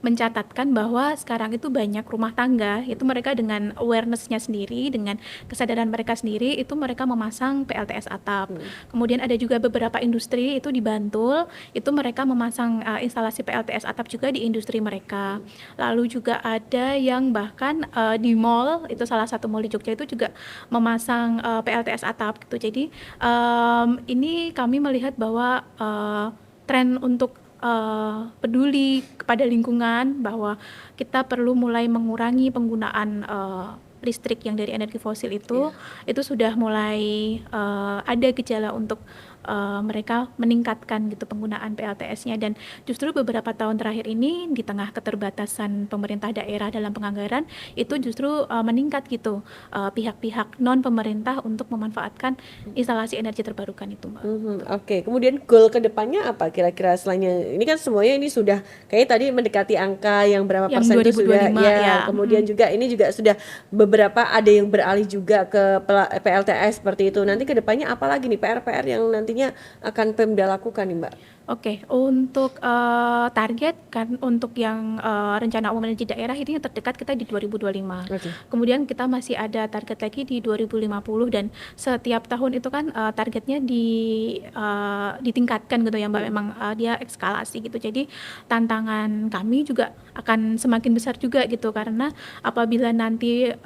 mencatatkan bahwa sekarang itu banyak rumah tangga itu mereka dengan awareness-nya sendiri, dengan kesadaran mereka sendiri itu mereka memasang PLTS atap. Kemudian ada juga beberapa industri itu di Bantul itu mereka memasang instalasi PLTS atap juga di industri mereka. Lalu juga ada yang bahkan di mall itu salah satu mall di Jogja itu juga memasang PLTS atap gitu. Jadi ini kami melihat bahwa tren untuk peduli kepada lingkungan bahwa kita perlu mulai mengurangi penggunaan listrik yang dari energi fosil itu sudah mulai ada gejala untuk mereka meningkatkan gitu penggunaan PLTS-nya. Dan justru beberapa tahun terakhir ini di tengah keterbatasan pemerintah daerah dalam penganggaran itu justru meningkat gitu pihak-pihak non pemerintah untuk memanfaatkan instalasi energi terbarukan itu, Mbak. Oke, kemudian goal kedepannya apa kira-kira selainnya? Ini kan semuanya ini sudah kayak tadi mendekati angka yang berapa Yang persen itu sudah 2025 ya. kemudian juga ini juga sudah beberapa ada yang beralih juga ke PLTS seperti itu. Nanti kedepannya apa lagi nih PR-PR yang nantinya akan Pemda lakukan nih Mbak? Oke, untuk target kan untuk yang rencana umum energi daerah ini yang terdekat kita di 2025. Oke. Kemudian kita masih ada target lagi di 2050 dan setiap tahun itu kan targetnya ditingkatkan gitu ya Mbak. Memang dia eskalasi gitu. Jadi tantangan kami juga akan semakin besar juga gitu karena apabila nanti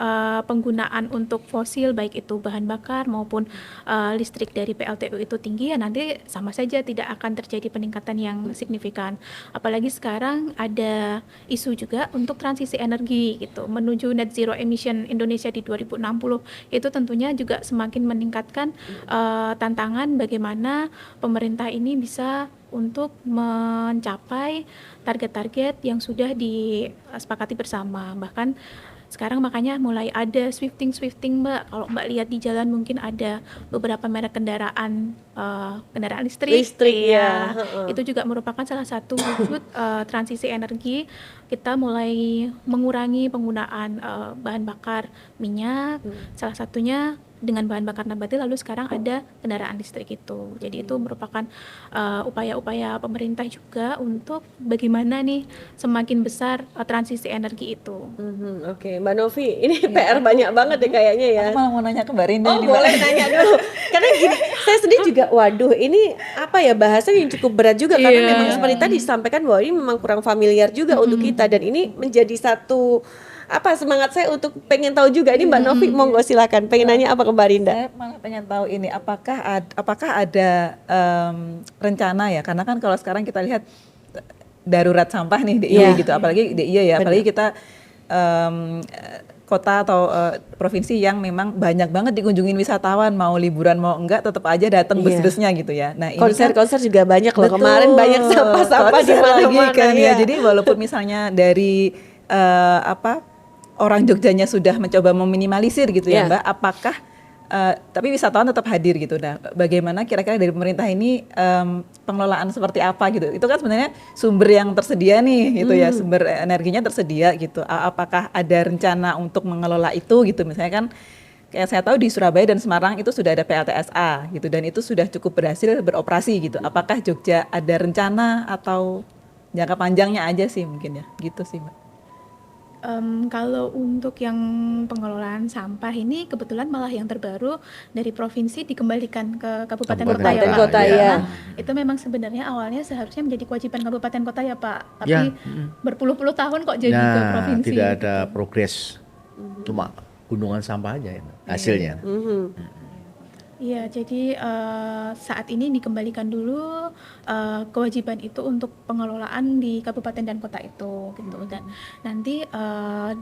penggunaan untuk fosil baik itu bahan bakar maupun listrik dari PLTU itu tinggi ya nanti sama saja tidak akan terjadi peningkatan yang signifikan. Apalagi sekarang ada isu juga untuk transisi energi gitu menuju net zero emission Indonesia di 2060 itu tentunya juga semakin meningkatkan tantangan bagaimana pemerintah ini bisa untuk mencapai target-target yang sudah disepakati bersama. Bahkan sekarang makanya mulai ada swifting Mbak. Kalau Mbak lihat di jalan mungkin ada beberapa merek kendaraan listrik Ya. Itu juga merupakan salah satu wujud transisi energi. Kita mulai mengurangi penggunaan bahan bakar minyak. Salah satunya dengan bahan bakar nabati, lalu sekarang ada kendaraan listrik itu. Jadi itu merupakan upaya-upaya pemerintah juga untuk bagaimana nih semakin besar transisi energi itu. Oke, Mbak Novi, ini PR banyak banget deh kayaknya ya. Aku malah mau nanya ke Mbak Rinda Oh nih, Mbak. boleh nanya dulu. Karena gini, saya sendiri juga, waduh ini apa ya bahasanya yang cukup berat juga karena memang seperti tadi disampaikan bahwa ini memang kurang familiar juga untuk kita dan ini menjadi satu semangat saya untuk pengen tahu juga ini Mbak Novi monggo silakan pengen nanya apa ke Mbak Rinda. Saya malah pengen tahu ini apakah ada rencana ya karena kan kalau sekarang kita lihat darurat sampah nih DIY gitu apalagi DIY ya apalagi kita kota atau provinsi yang memang banyak banget dikunjungin wisatawan mau liburan mau enggak tetap aja datang bus-busnya gitu ya. Nah, ini konser-konser juga banyak loh. Betul, Kemarin banyak sampah-sampah di mana-mana kan ya. ya. Jadi walaupun misalnya dari orang Jogjanya sudah mencoba meminimalisir gitu ya Mbak, apakah tapi wisatawan tetap hadir gitu. Nah, bagaimana kira-kira dari pemerintah ini pengelolaan seperti apa gitu? Itu kan sebenarnya sumber yang tersedia nih gitu ya, sumber energinya tersedia gitu. Apakah ada rencana untuk mengelola itu gitu? Misalnya kan kayak saya tahu di Surabaya dan Semarang itu sudah ada PLTSA gitu dan itu sudah cukup berhasil beroperasi gitu. Apakah Jogja ada rencana atau jangka panjangnya aja sih mungkin ya? Gitu sih Mbak. Kalau untuk yang pengelolaan sampah ini kebetulan malah yang terbaru dari provinsi dikembalikan ke kabupaten kota ya Pak. Kota, ya. Karena itu memang sebenarnya awalnya seharusnya menjadi kewajiban kabupaten kota ya Pak. Tapi berpuluh-puluh tahun kok jadi ke provinsi. Tidak ada progres, cuma gunungan sampah aja ya, hasilnya. Iya, jadi saat ini dikembalikan dulu kewajiban itu untuk pengelolaan di kabupaten dan kota itu, gitu. Dan nanti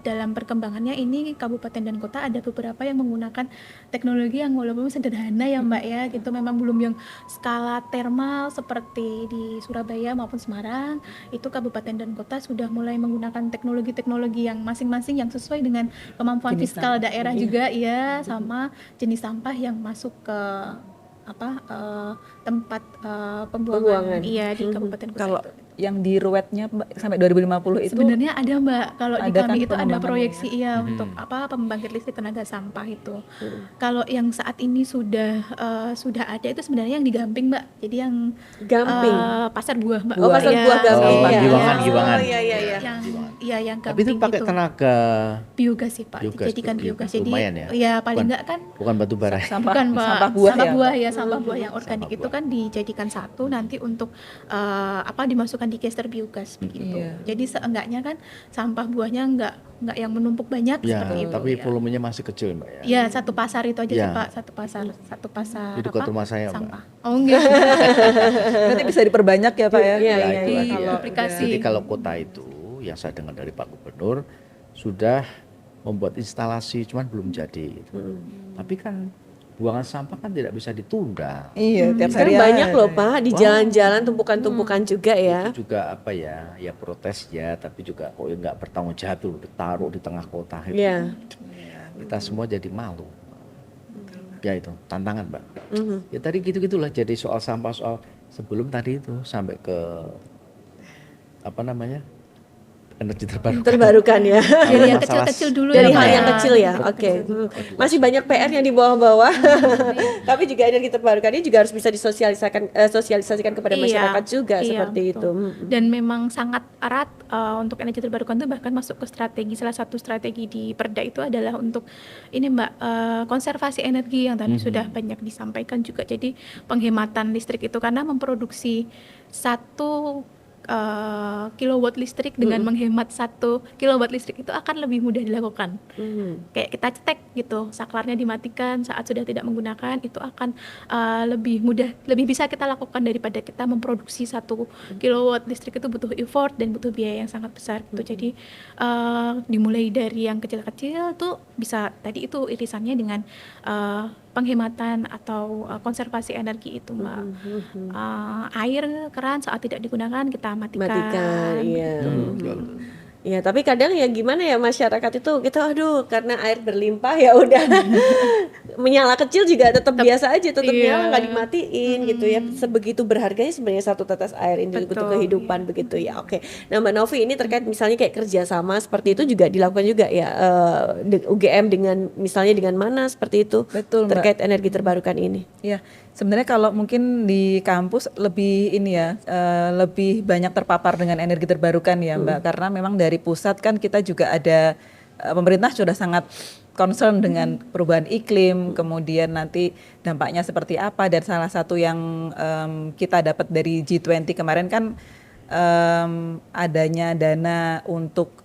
dalam perkembangannya ini kabupaten dan kota ada beberapa yang menggunakan teknologi yang walaupun sederhana ya Mbak ya, gitu. Memang belum yang skala termal seperti di Surabaya maupun Semarang. Itu kabupaten dan kota sudah mulai menggunakan teknologi-teknologi yang masing-masing yang sesuai dengan kemampuan Jenis fiskal sampah. daerah juga, ya, sama jenis sampah yang masuk ke tempat pembuangan iya di kabupaten kota. Kalau itu. yang di ruwetnya Mbak, sampai 2050 itu Sebenarnya ada Mbak, kalau di ada kami kan itu ada pengembangan proyeksi untuk pembangkit listrik tenaga sampah itu. Kalau yang saat ini sudah ada itu sebenarnya yang di Gamping Mbak. Jadi yang Gamping. pasar buah Mbak. Oh, pasar Iya, buah Gamping. Oh, ya. Giwangan. Oh, iya. yang Tapi itu Gamping pakai itu. tenaga Biogas sih Pak, biogas, dijadikan biogas. Jadi lumayan ya. ya paling Bukan- enggak kan bukan batu bara. sampah bukan Pak, sampah buah ya. sampah buah yang organik itu kan dijadikan satu nanti untuk dimasukkan di kester biogas begitu. Iya. Jadi seenggaknya kan sampah buahnya enggak yang menumpuk banyak Ya, seperti itu. tapi ya. volumenya masih kecil Mbak ya. Ya, satu pasar itu aja sih Ya. Pak, satu pasar Di dekat rumah saya, Mbak. sampah. Oh enggak. Berarti bisa diperbanyak ya Pak ya. Iya, Ya, iya, itu iya. aja. Di aplikasi. Jadi kalau kota itu yang saya dengar dari Pak Gubernur sudah membuat instalasi cuman belum jadi gitu. Tapi kan buangan sampah kan tidak bisa ditunda. Iya, tiap hari Sekarang banyak loh ada. Pak di jalan-jalan tumpukan-tumpukan juga ya. Itu juga apa ya, ya protes ya, tapi juga kok nggak bertanggung jawab tuh ditaruh di tengah kota itu. Iya. Kita semua jadi malu. Ya itu tantangan Mbak. Ya tadi gitu-gitulah, jadi soal sampah, soal sebelum tadi itu sampai ke apa namanya, energi terbarukan. Terbarukan ya. Dari yang Masalah kecil-kecil dulu Dari ya, hal Pak, yang ya. kecil ya, oke. Masih banyak PR yang di bawah-bawah. Tapi juga energi terbarukan ini juga harus bisa sosialisasikan kepada Iya, masyarakat juga iya, seperti betul. itu. Dan memang sangat erat untuk energi terbarukan itu bahkan masuk ke strategi, salah satu strategi di Perda itu adalah untuk ini Mbak, konservasi energi yang tadi sudah banyak disampaikan juga. Jadi penghematan listrik itu karena memproduksi 1 kilowatt listrik dengan menghemat 1 kilowatt listrik itu akan lebih mudah dilakukan. Kayak kita cetek gitu, saklarnya dimatikan saat sudah tidak menggunakan, itu akan lebih mudah, lebih bisa kita lakukan daripada kita memproduksi 1 kilowatt listrik. Itu butuh effort dan butuh biaya yang sangat besar gitu. Jadi dimulai dari yang kecil-kecil tuh bisa tadi itu irisannya dengan penghematan atau konservasi energi itu Mbak. Air keran saat tidak digunakan kita matikan. Iya. Betul. Ya, tapi kadang ya gimana ya masyarakat itu kita aduh karena air berlimpah ya udah menyala kecil juga tetap biasa aja, tetap Iya. nyala nggak dimatiin gitu ya. Sebegitu berharganya sebenarnya satu tetes air ini untuk Betul, kehidupan begitu ya. Oke. Nah, Mbak Novi ini terkait misalnya kayak kerjasama seperti itu juga dilakukan juga ya UGM dengan misalnya dengan mana seperti itu Betul, Mbak. terkait energi terbarukan ini. Ya, sebenarnya kalau mungkin di kampus lebih ini ya, lebih banyak terpapar dengan energi terbarukan ya Mbak, karena memang dari pusat kan kita juga ada, pemerintah sudah sangat concern dengan perubahan iklim, kemudian nanti dampaknya seperti apa, dan salah satu yang kita dapat dari G20 kemarin kan adanya dana untuk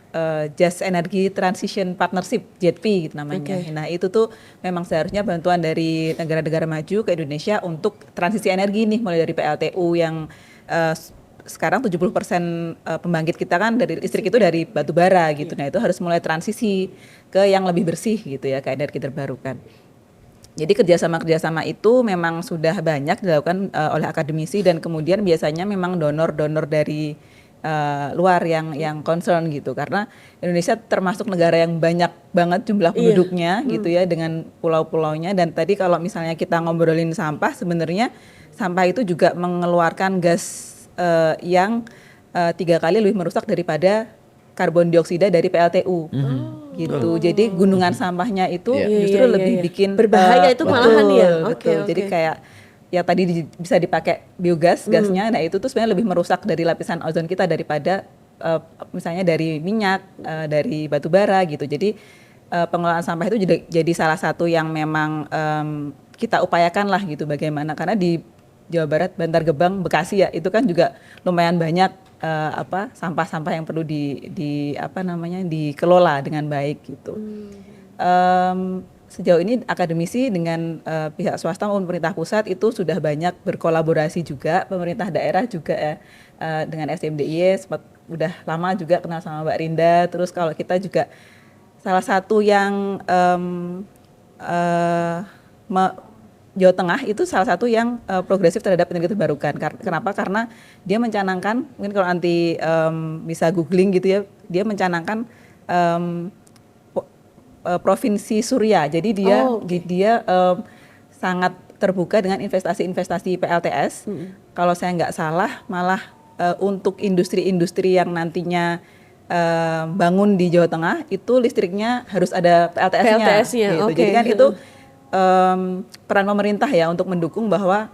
Just Energy Transition Partnership JETP gitu namanya. Oke. Nah itu tuh memang seharusnya bantuan dari negara-negara maju ke Indonesia untuk transisi energi nih, mulai dari PLTU yang sekarang 70% pembangkit kita kan dari listrik itu dari batu bara gitu. Nah itu harus mulai transisi ke yang lebih bersih gitu ya, ke energi terbarukan. Jadi kerjasama itu memang sudah banyak dilakukan oleh akademisi, dan kemudian biasanya memang donor-donor dari luar yang concern gitu, karena Indonesia termasuk negara yang banyak banget jumlah penduduknya gitu ya, dengan pulau-pulaunya. Dan tadi kalau misalnya kita ngobrolin sampah, sebenarnya sampah itu juga mengeluarkan gas yang 3 kali lebih merusak daripada karbon dioksida dari PLTU gitu. Jadi gunungan sampahnya itu justru lebih bikin berbahaya itu malahan ya. Betul. Oke. Jadi kayak ya tadi bisa dipakai biogas gasnya, nah itu tuh sebenarnya lebih merusak dari lapisan ozon kita daripada misalnya dari minyak, dari batu bara gitu. Jadi pengelolaan sampah itu jadi salah satu yang memang kita upayakan lah gitu, bagaimana, karena di Jawa Barat, Bantar Gebang, Bekasi ya itu kan juga lumayan banyak sampah-sampah yang perlu dikelola dengan baik gitu. Sejauh ini akademisi dengan pihak swasta maupun pemerintah pusat itu sudah banyak berkolaborasi juga, pemerintah daerah juga ya, dengan SMDIY udah lama juga kenal sama Mbak Rinda. Terus kalau kita juga salah satu yang Jawa Tengah itu salah satu yang progresif terhadap energi terbarukan. Kenapa? Karena dia mencanangkan, mungkin kalau nanti bisa googling gitu ya, dia mencanangkan Provinsi Surya. Jadi dia sangat terbuka dengan investasi-investasi PLTS. Kalau saya nggak salah, malah untuk industri-industri yang nantinya bangun di Jawa Tengah itu listriknya harus ada PLTS-nya. Gitu. Jadi kan itu peran pemerintah ya untuk mendukung bahwa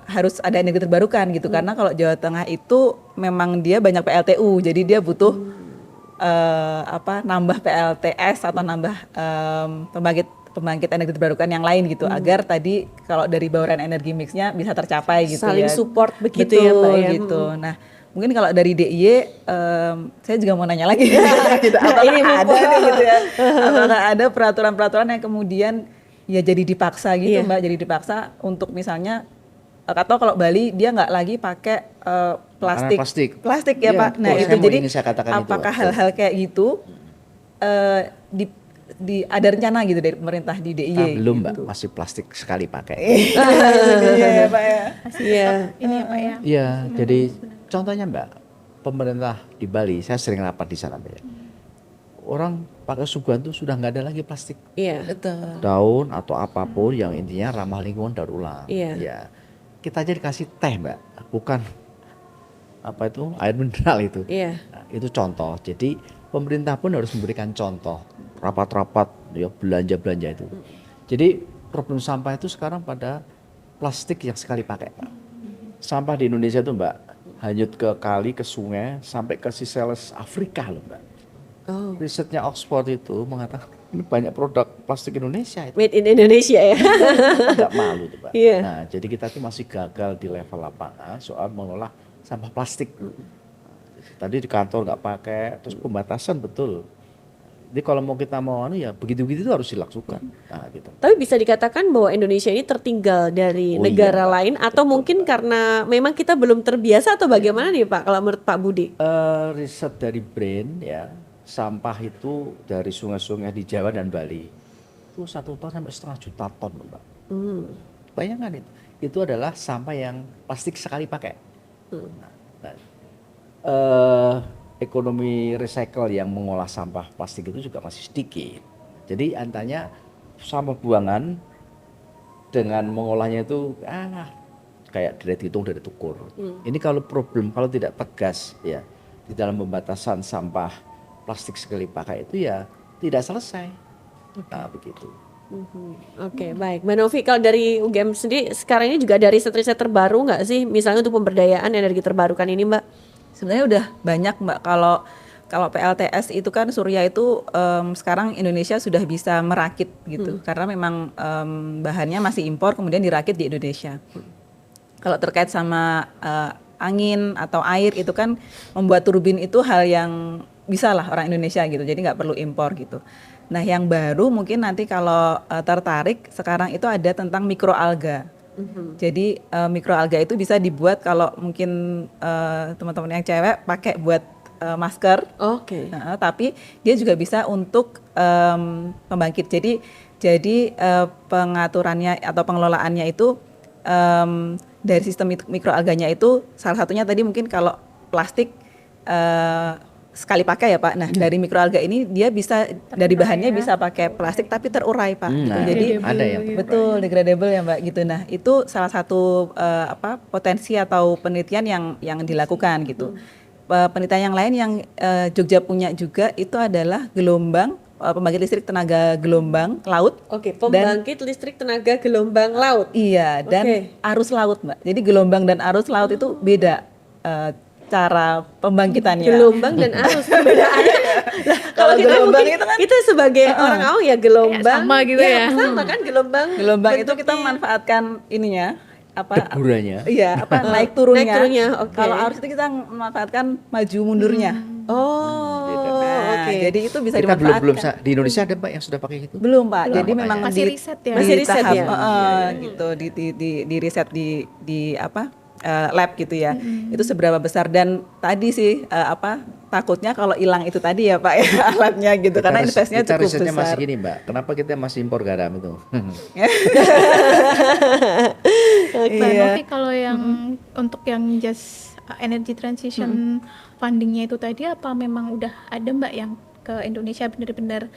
harus ada energi terbarukan gitu. Karena kalau Jawa Tengah itu memang dia banyak PLTU, jadi dia butuh nambah PLTS atau nambah pembangkit energi terbarukan yang lain gitu, agar tadi kalau dari bauran energi mixnya bisa tercapai gitu. Saling ya. support begitu. Betul, ya Mbak ya. gitu. Nah mungkin kalau dari DIY saya juga mau nanya lagi gitu, apakah ada nih gitu ya, apakah ada peraturan-peraturan yang kemudian ya jadi dipaksa gitu Mbak, jadi dipaksa untuk misalnya, atau kalau Bali dia nggak lagi pakai plastik ya Pak. Nah itu jadi apakah hal-hal kayak gitu ada rencana gitu dari pemerintah di DIY? Kita belum gitu. Mbak, masih plastik sekali pakai. Iya ya Pak ya. Iya. Ini ya Pak ya. Iya, jadi contohnya Mbak, pemerintah di Bali, saya sering rapat di sana Mbak ya. Orang pakai suguhan tuh sudah nggak ada lagi plastik. Iya. Betul. Daun atau apapun yang intinya ramah lingkungan daur ulang. Iya. Ya, kita aja dikasih teh Mbak, bukan apa itu air mineral itu. Iya. Nah, itu contoh. Jadi pemerintah pun harus memberikan contoh rapat-rapat ya belanja-belanja itu. Jadi problem sampah itu sekarang pada plastik yang sekali pakai Pak. Sampah di Indonesia itu Mbak hanyut ke kali, ke sungai, sampai ke Seychelles Afrika loh Mbak. Oh. Risetnya Oxford itu mengatakan ini banyak produk plastik Indonesia itu. Made in Indonesia ya. Agak malu tuh Pak. Iya. Nah jadi kita tuh masih gagal di level lapangan soal mengolah sampah plastik. Tadi di kantor nggak pakai, terus pembatasan betul. Jadi kalau kita mau ya begitu-begitu itu harus dilakukan. Nah, gitu. Tapi bisa dikatakan bahwa Indonesia ini tertinggal dari Oh negara iya, Pak. lain atau mungkin karena memang kita belum terbiasa atau bagaimana nih Pak kalau menurut Pak Budi? Riset dari BRAIN ya, sampah itu dari sungai-sungai di Jawa dan Bali itu 1 ton sampai 1,5 juta ton loh, Mbak. Bayangkan itu adalah sampah yang plastik sekali pakai. Nah, ekonomi recycle yang mengolah sampah plastik itu juga masih sedikit. Jadi antanya sampah buangan dengan mengolahnya itu kayak dari hitung dari tukur. Ini kalau tidak tegas ya di dalam pembatasan sampah plastik sekali pakai itu ya tidak selesai. Nah begitu. Oke, baik. Mbak Novi, kalau dari UGM sendiri sekarang ini juga ada riset-riset terbaru nggak sih? Misalnya untuk pemberdayaan energi terbarukan ini Mbak? Sebenarnya udah banyak Mbak, kalau PLTS itu kan surya itu sekarang Indonesia sudah bisa merakit gitu, karena memang bahannya masih impor kemudian dirakit di Indonesia. Kalau terkait sama angin atau air itu kan membuat turbin itu hal yang bisa lah orang Indonesia gitu, jadi nggak perlu impor gitu. Nah yang baru mungkin nanti kalau tertarik sekarang itu ada tentang mikroalga. Jadi mikroalga itu bisa dibuat kalau mungkin teman-teman yang cewek pakai buat masker. Oke. Nah, tapi dia juga bisa untuk pembangkit. Jadi pengaturannya atau pengelolaannya itu dari sistem mikroalganya itu salah satunya tadi mungkin kalau plastik sekali pakai ya Pak. Nah dari mikroalga ini dia bisa dari bahannya bisa pakai plastik tapi terurai Pak. Gitu. Nah, Jadi ada ya. betul degradable ya Mbak gitu. Nah itu salah satu potensi atau penelitian yang dilakukan gitu. Penelitian yang lain yang Jogja punya juga itu adalah gelombang pembangkit listrik tenaga gelombang laut. Oke, pembangkit listrik tenaga gelombang laut. Iya dan arus laut Mbak. Jadi gelombang dan arus laut itu beda. Cara pembangkitannya. Gelombang dan arus perbedaannya. Lah, kalau kita gelombang mungkin itu kan kita sebagai orang awam ya gelombang. Sama gitu ya. Sama kan gelombang. Gelombang itu kita bentuknya. memanfaatkan ininya Deburannya. Iya, naik turunnya. Naik turunnya, oke. Kalau arus itu kita memanfaatkan maju mundurnya. Oh, Nah, oke. jadi itu bisa Kita dimanfaatkan. belum di Indonesia ada Pak yang sudah pakai itu? Belum Pak. Belum, Jadi makanya. memang Masih riset ya? Masih riset tahap, ya? gitu di riset di apa lab gitu ya. Itu seberapa besar dan tadi sih takutnya kalau hilang itu tadi ya Pak ya alatnya gitu karena investnya kita cukup risetnya masih besar. gini Mbak. Kenapa kita masih impor garam itu? Mbak Iya. Novi, kalau yang untuk yang just energy transition fundingnya itu tadi apa memang udah ada Mbak yang ke Indonesia benar-benar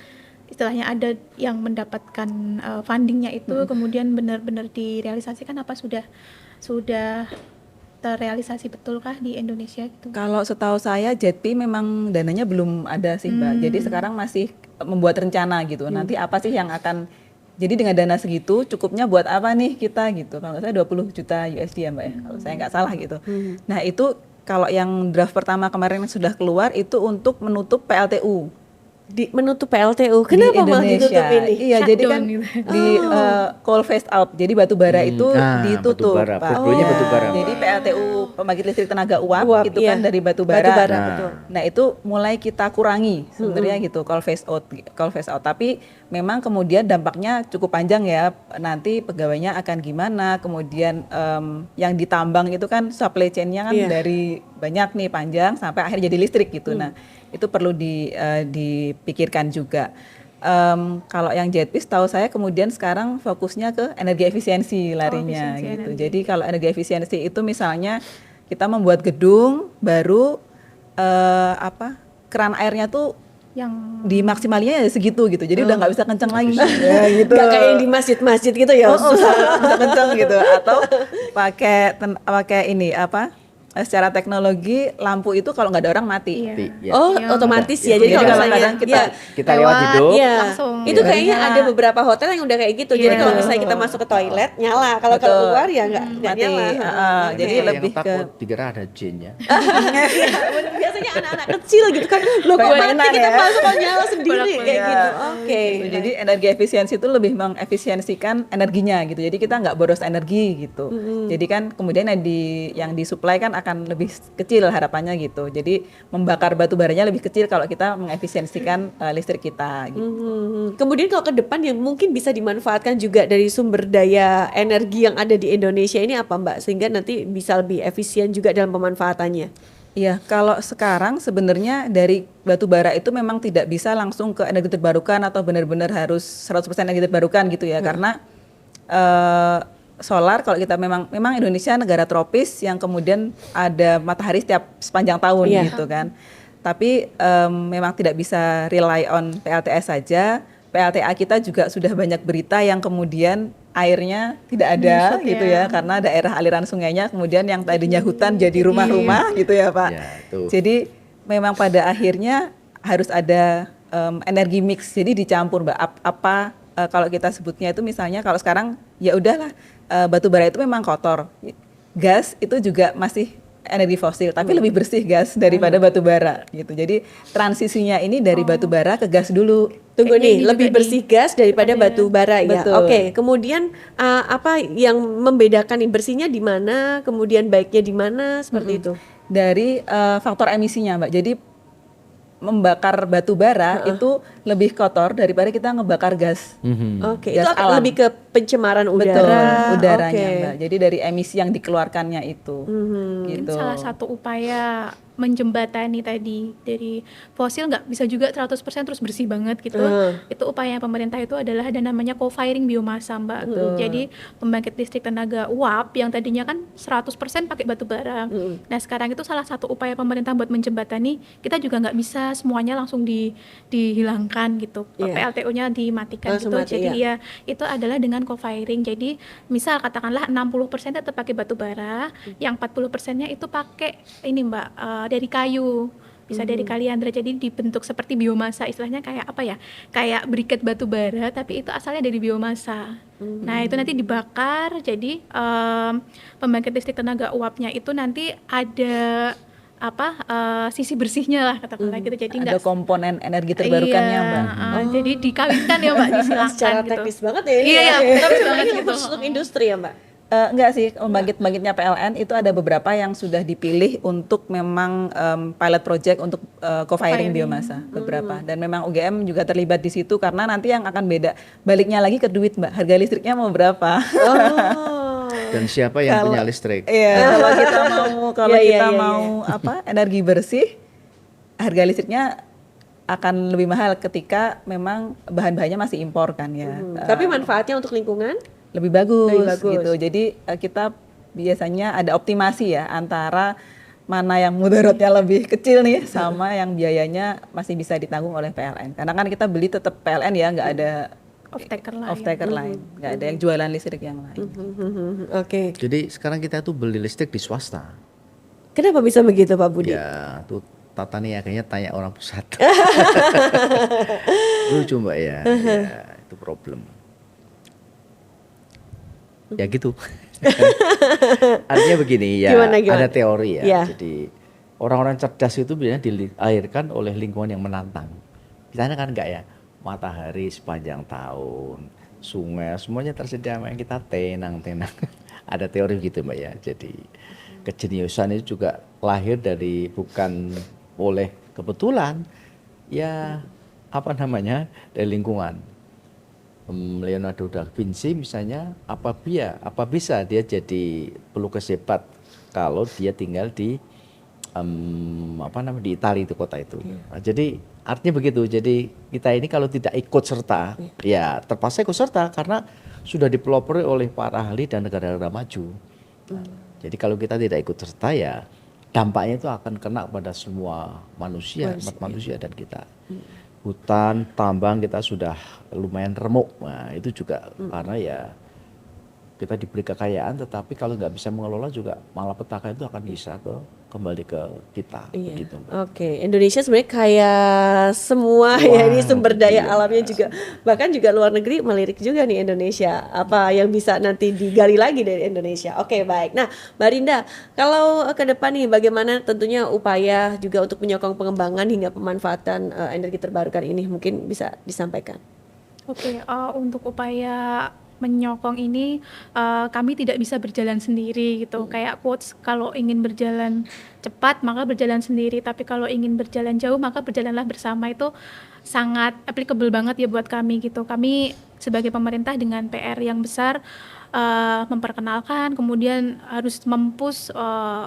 istilahnya ada yang mendapatkan fundingnya itu kemudian benar-benar direalisasikan apa sudah terrealisasi betulkah di Indonesia gitu? Kalau setahu saya JETP memang dananya belum ada sih Mbak. Jadi sekarang masih membuat rencana gitu. Nanti apa sih yang akan jadi dengan dana segitu cukupnya buat apa nih kita gitu. Kalau saya 20 juta USD ya Mbak ya. Kalau saya nggak salah gitu. Nah, itu kalau yang draft pertama kemarin yang sudah keluar itu untuk menutup PLTU. Menutup PLTU. Kenapa di malah Indonesia. ditutup ini? Iya, jadi kan Shutdown gitu. di coal phased out. Jadi batu bara itu ditutup, batu bara. Pak. Problemnya batu bara, Jadi Pak. PLTU pembangkit listrik tenaga uap, Uap, itu iya. kan dari batu bara. Batu bara, Nah. betul. Nah, itu mulai kita kurangi sebenarnya gitu coal phased out. Tapi memang kemudian dampaknya cukup panjang ya. Nanti pegawainya akan gimana? Kemudian yang ditambang itu kan supply chain-nya kan Iya. dari banyak nih panjang sampai akhirnya jadi listrik gitu. Nah, itu perlu dipikirkan juga. Kalau yang Jetpiece tahu saya kemudian sekarang fokusnya ke energi efisiensi larinya efisiensi gitu. energi. Jadi kalau energi efisiensi itu misalnya kita membuat gedung baru keran airnya tuh Yang dimaksimalinya ya segitu gitu. Jadi udah nggak bisa kencang lagi ya, gitu. Gak kayak yang di masjid-masjid gitu ya. Bisa kencang gitu atau pakai ini secara teknologi lampu itu kalau nggak ada orang mati. Iya. Ya. Oh, Yang- otomatis Ya. ya. Jadi Jadi kalau kalau misalnya kadang kita lewat hidup, ya. langsung. Itu Iya. kayaknya ada beberapa hotel yang udah kayak gitu. Jadi Iya. kalau misalnya kita masuk ke toilet nyala, kalau Betul. keluar ya nggak Mati. nyala. Jadi Kalau lebih yang ke takut dikira ada jinnya. Biasanya anak-anak kecil gitu kan. Lo kok Kayak mati mainan kita ya. masuk kok nyala sendiri Bolak-balik. kayak Iya. gitu. Oke. Gitu. Jadi energi efisiensi itu lebih mengefisiensikan energinya gitu. Jadi kita nggak boros energi gitu. Jadi kan kemudian yang disuplai kan akan lebih kecil harapannya gitu. Jadi membakar batu baranya lebih kecil kalau kita mengefisiensikan listrik kita gitu. Kemudian kalau ke depan yang mungkin bisa dimanfaatkan juga dari sumber daya energi yang ada di Indonesia ini apa Mbak? Sehingga nanti bisa lebih efisien juga dalam pemanfaatannya. Iya, kalau sekarang sebenarnya dari batu bara itu memang tidak bisa langsung ke energi terbarukan atau benar-benar harus 100% energi terbarukan gitu ya. Karena solar kalau kita memang Indonesia negara tropis yang kemudian ada matahari sepanjang tahun Iya. gitu kan. Tapi memang tidak bisa rely on PLTS saja. PLTA kita juga sudah banyak berita yang kemudian airnya tidak ada Menyusut gitu ya. ya karena daerah aliran sungainya kemudian yang tadinya hutan jadi rumah-rumah gitu ya Pak. Ya, itu. Jadi memang pada akhirnya harus ada energi mix. Jadi dicampur Mbak. Kalau kita sebutnya itu misalnya kalau sekarang ya udahlah batu bara itu memang kotor. Gas itu juga masih energi fosil tapi lebih bersih gas daripada batu bara gitu. Jadi transisinya ini dari batu bara ke gas dulu. Tunggu Kayaknya nih, ini lebih juga bersih gas daripada batu bara ya. Betul. Oke, kemudian apa yang membedakan nih bersihnya di mana, kemudian baiknya di mana seperti itu? Dari faktor emisinya Mbak. Jadi membakar batu bara itu lebih kotor daripada kita ngebakar gas. Oke, Gas itu akan alam. lebih ke pencemaran Betul, udara. udaranya Oke. Mbak. Jadi dari emisi yang dikeluarkannya itu. Mungkin Gitu. salah satu upaya menjembatani tadi dari fosil nggak bisa juga 100% terus bersih banget gitu. Itu upaya pemerintah itu adalah ada namanya co-firing biomasa Mbak. Jadi pembangkit listrik tenaga uap yang tadinya kan 100% pakai batu bara. Nah sekarang itu salah satu upaya pemerintah buat menjembatani, kita juga nggak bisa semuanya langsung dihilangkan gitu. Iya. PLTU-nya dimatikan Langsung gitu. mati, Jadi iya. ya itu adalah dengan co-firing. Jadi misal katakanlah 60% tetap pakai batu bara, yang 40%-nya itu pakai ini Mbak dari kayu. Bisa dari kaliandra, jadi dibentuk seperti biomasa, istilahnya kayak apa ya? Kayak briket batu bara tapi itu asalnya dari biomasa. Nah, itu nanti dibakar jadi pembangkit listrik tenaga uapnya itu nanti ada sisi bersihnya lah katakanlah gitu. Jadi Ada komponen energi terbarukannya Mbak. jadi dikawinkan ya Mbak, disilangkan Secara gitu. teknis banget ya ini. Iya, ya. iya, teknis banget Ini gitu. khusus untuk industri ya Mbak? Enggak sih, pembangkit-pembangkitnya PLN itu ada beberapa yang sudah dipilih untuk memang pilot project untuk co-firing biomasa beberapa. Dan memang UGM juga terlibat di situ karena nanti yang akan baliknya lagi ke duit Mbak, harga listriknya mau berapa? Oh. Dan siapa yang punya listrik? Iya, kalau Iya, kita iya, mau energi bersih, harga listriknya akan lebih mahal ketika memang bahan-bahannya masih impor kan ya. Tapi manfaatnya untuk lingkungan? Lebih bagus, Lebih bagus. gitu. Jadi kita biasanya ada optimasi ya antara mana yang mudaratnya lebih kecil nih sama yang biayanya masih bisa ditanggung oleh PLN. Karena kan kita beli tetap PLN ya, nggak ada off-taker lain, nggak ada yang jualan listrik yang lain. Oke. Jadi sekarang kita tuh beli listrik di swasta. Kenapa bisa begitu Pak Budi? Ya, tuh Tata nih akhirnya tanya orang pusat. Lucu Mbak ya. Ya, itu problem. Ya gitu. Artinya begini ya, Gimana? ada teori ya. Ya. Jadi orang-orang cerdas itu biasanya dilahirkan oleh lingkungan yang menantang. Kita kan enggak ya, matahari sepanjang tahun, sungai, semuanya tersedia, yang kita tenang-tenang. Ada teori gitu Mbak ya. Jadi kejeniusan itu juga lahir dari bukan oleh kebetulan, ya dari lingkungan. Leonardo da Vinci misalnya apa bisa dia jadi pelukis hebat kalau dia tinggal di di Italia itu kota itu. Nah, jadi artinya begitu. Jadi kita ini kalau tidak ikut serta, ya terpaksa ikut serta karena sudah dipelopori oleh para ahli dan negara-negara maju. Jadi kalau kita tidak ikut serta ya dampaknya itu akan kena pada semua manusia, umat manusia dan kita. Hutan, tambang kita sudah lumayan remuk. Nah, itu juga karena ya kita diberi kekayaan, tetapi kalau nggak bisa mengelola juga malapetaka itu akan bisa kembali ke kita. Iya. Begitu, Mbak. Oke, Indonesia sebenarnya kaya semua ya ini sumber daya iya, alamnya juga. Bahkan juga luar negeri melirik juga nih Indonesia. Apa yang bisa nanti digali lagi dari Indonesia. Oke, baik. Nah, Mbak Rinda, kalau ke depan nih bagaimana tentunya upaya juga untuk menyokong pengembangan hingga pemanfaatan energi terbarukan ini mungkin bisa disampaikan. Oke, untuk upaya menyokong ini kami tidak bisa berjalan sendiri gitu. Kayak quotes, kalau ingin berjalan cepat maka berjalan sendiri, tapi kalau ingin berjalan jauh maka berjalanlah bersama. Itu sangat applicable banget ya buat kami gitu. Kami sebagai pemerintah dengan PR yang besar, memperkenalkan, kemudian harus mempush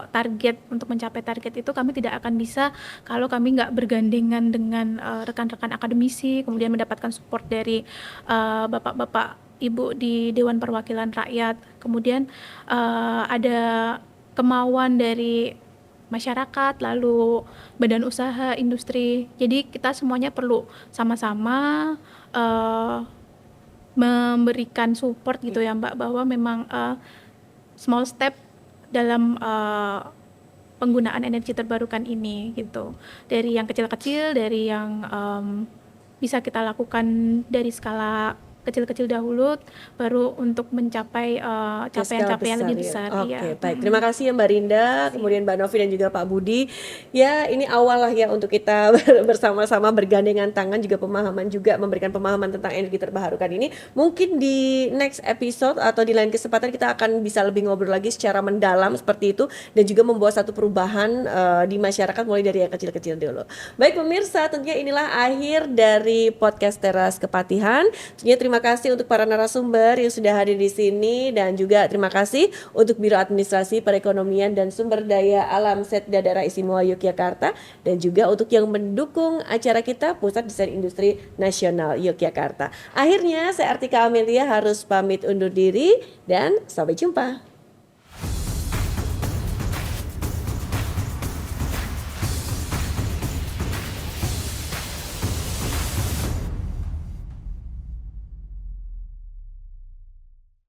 target untuk mencapai target itu. Kami tidak akan bisa kalau kami nggak bergandengan dengan rekan-rekan akademisi, kemudian mendapatkan support dari bapak-bapak ibu di Dewan Perwakilan Rakyat, kemudian ada kemauan dari masyarakat, lalu badan usaha, industri. Jadi kita semuanya perlu sama-sama memberikan support gitu ya Mbak, bahwa memang small step dalam penggunaan energi terbarukan ini gitu. Dari yang kecil-kecil, dari yang bisa kita lakukan dari skala kecil-kecil dahulu, baru untuk mencapai capaian-capaian lebih besar. Oke, Ya. baik. Terima kasih ya Mbak Rinda, kemudian Mbak Novi dan juga Pak Budi. Ya, ini awal lah ya untuk kita bersama-sama bergandengan tangan, juga pemahaman, juga memberikan pemahaman tentang energi terbarukan ini. Mungkin di next episode atau di lain kesempatan kita akan bisa lebih ngobrol lagi secara mendalam seperti itu, dan juga membawa satu perubahan di masyarakat mulai dari yang kecil-kecil dulu. Baik pemirsa, tentunya inilah akhir dari podcast Teras Kepatihan. Tentunya terima kasih untuk para narasumber yang sudah hadir di sini, dan juga terima kasih untuk Biro Administrasi Perekonomian dan Sumber Daya Alam Setda Daerah Istimewa Yogyakarta, dan juga untuk yang mendukung acara kita, Pusat Desain Industri Nasional Yogyakarta. Akhirnya saya Artika Amelia harus pamit undur diri dan sampai jumpa.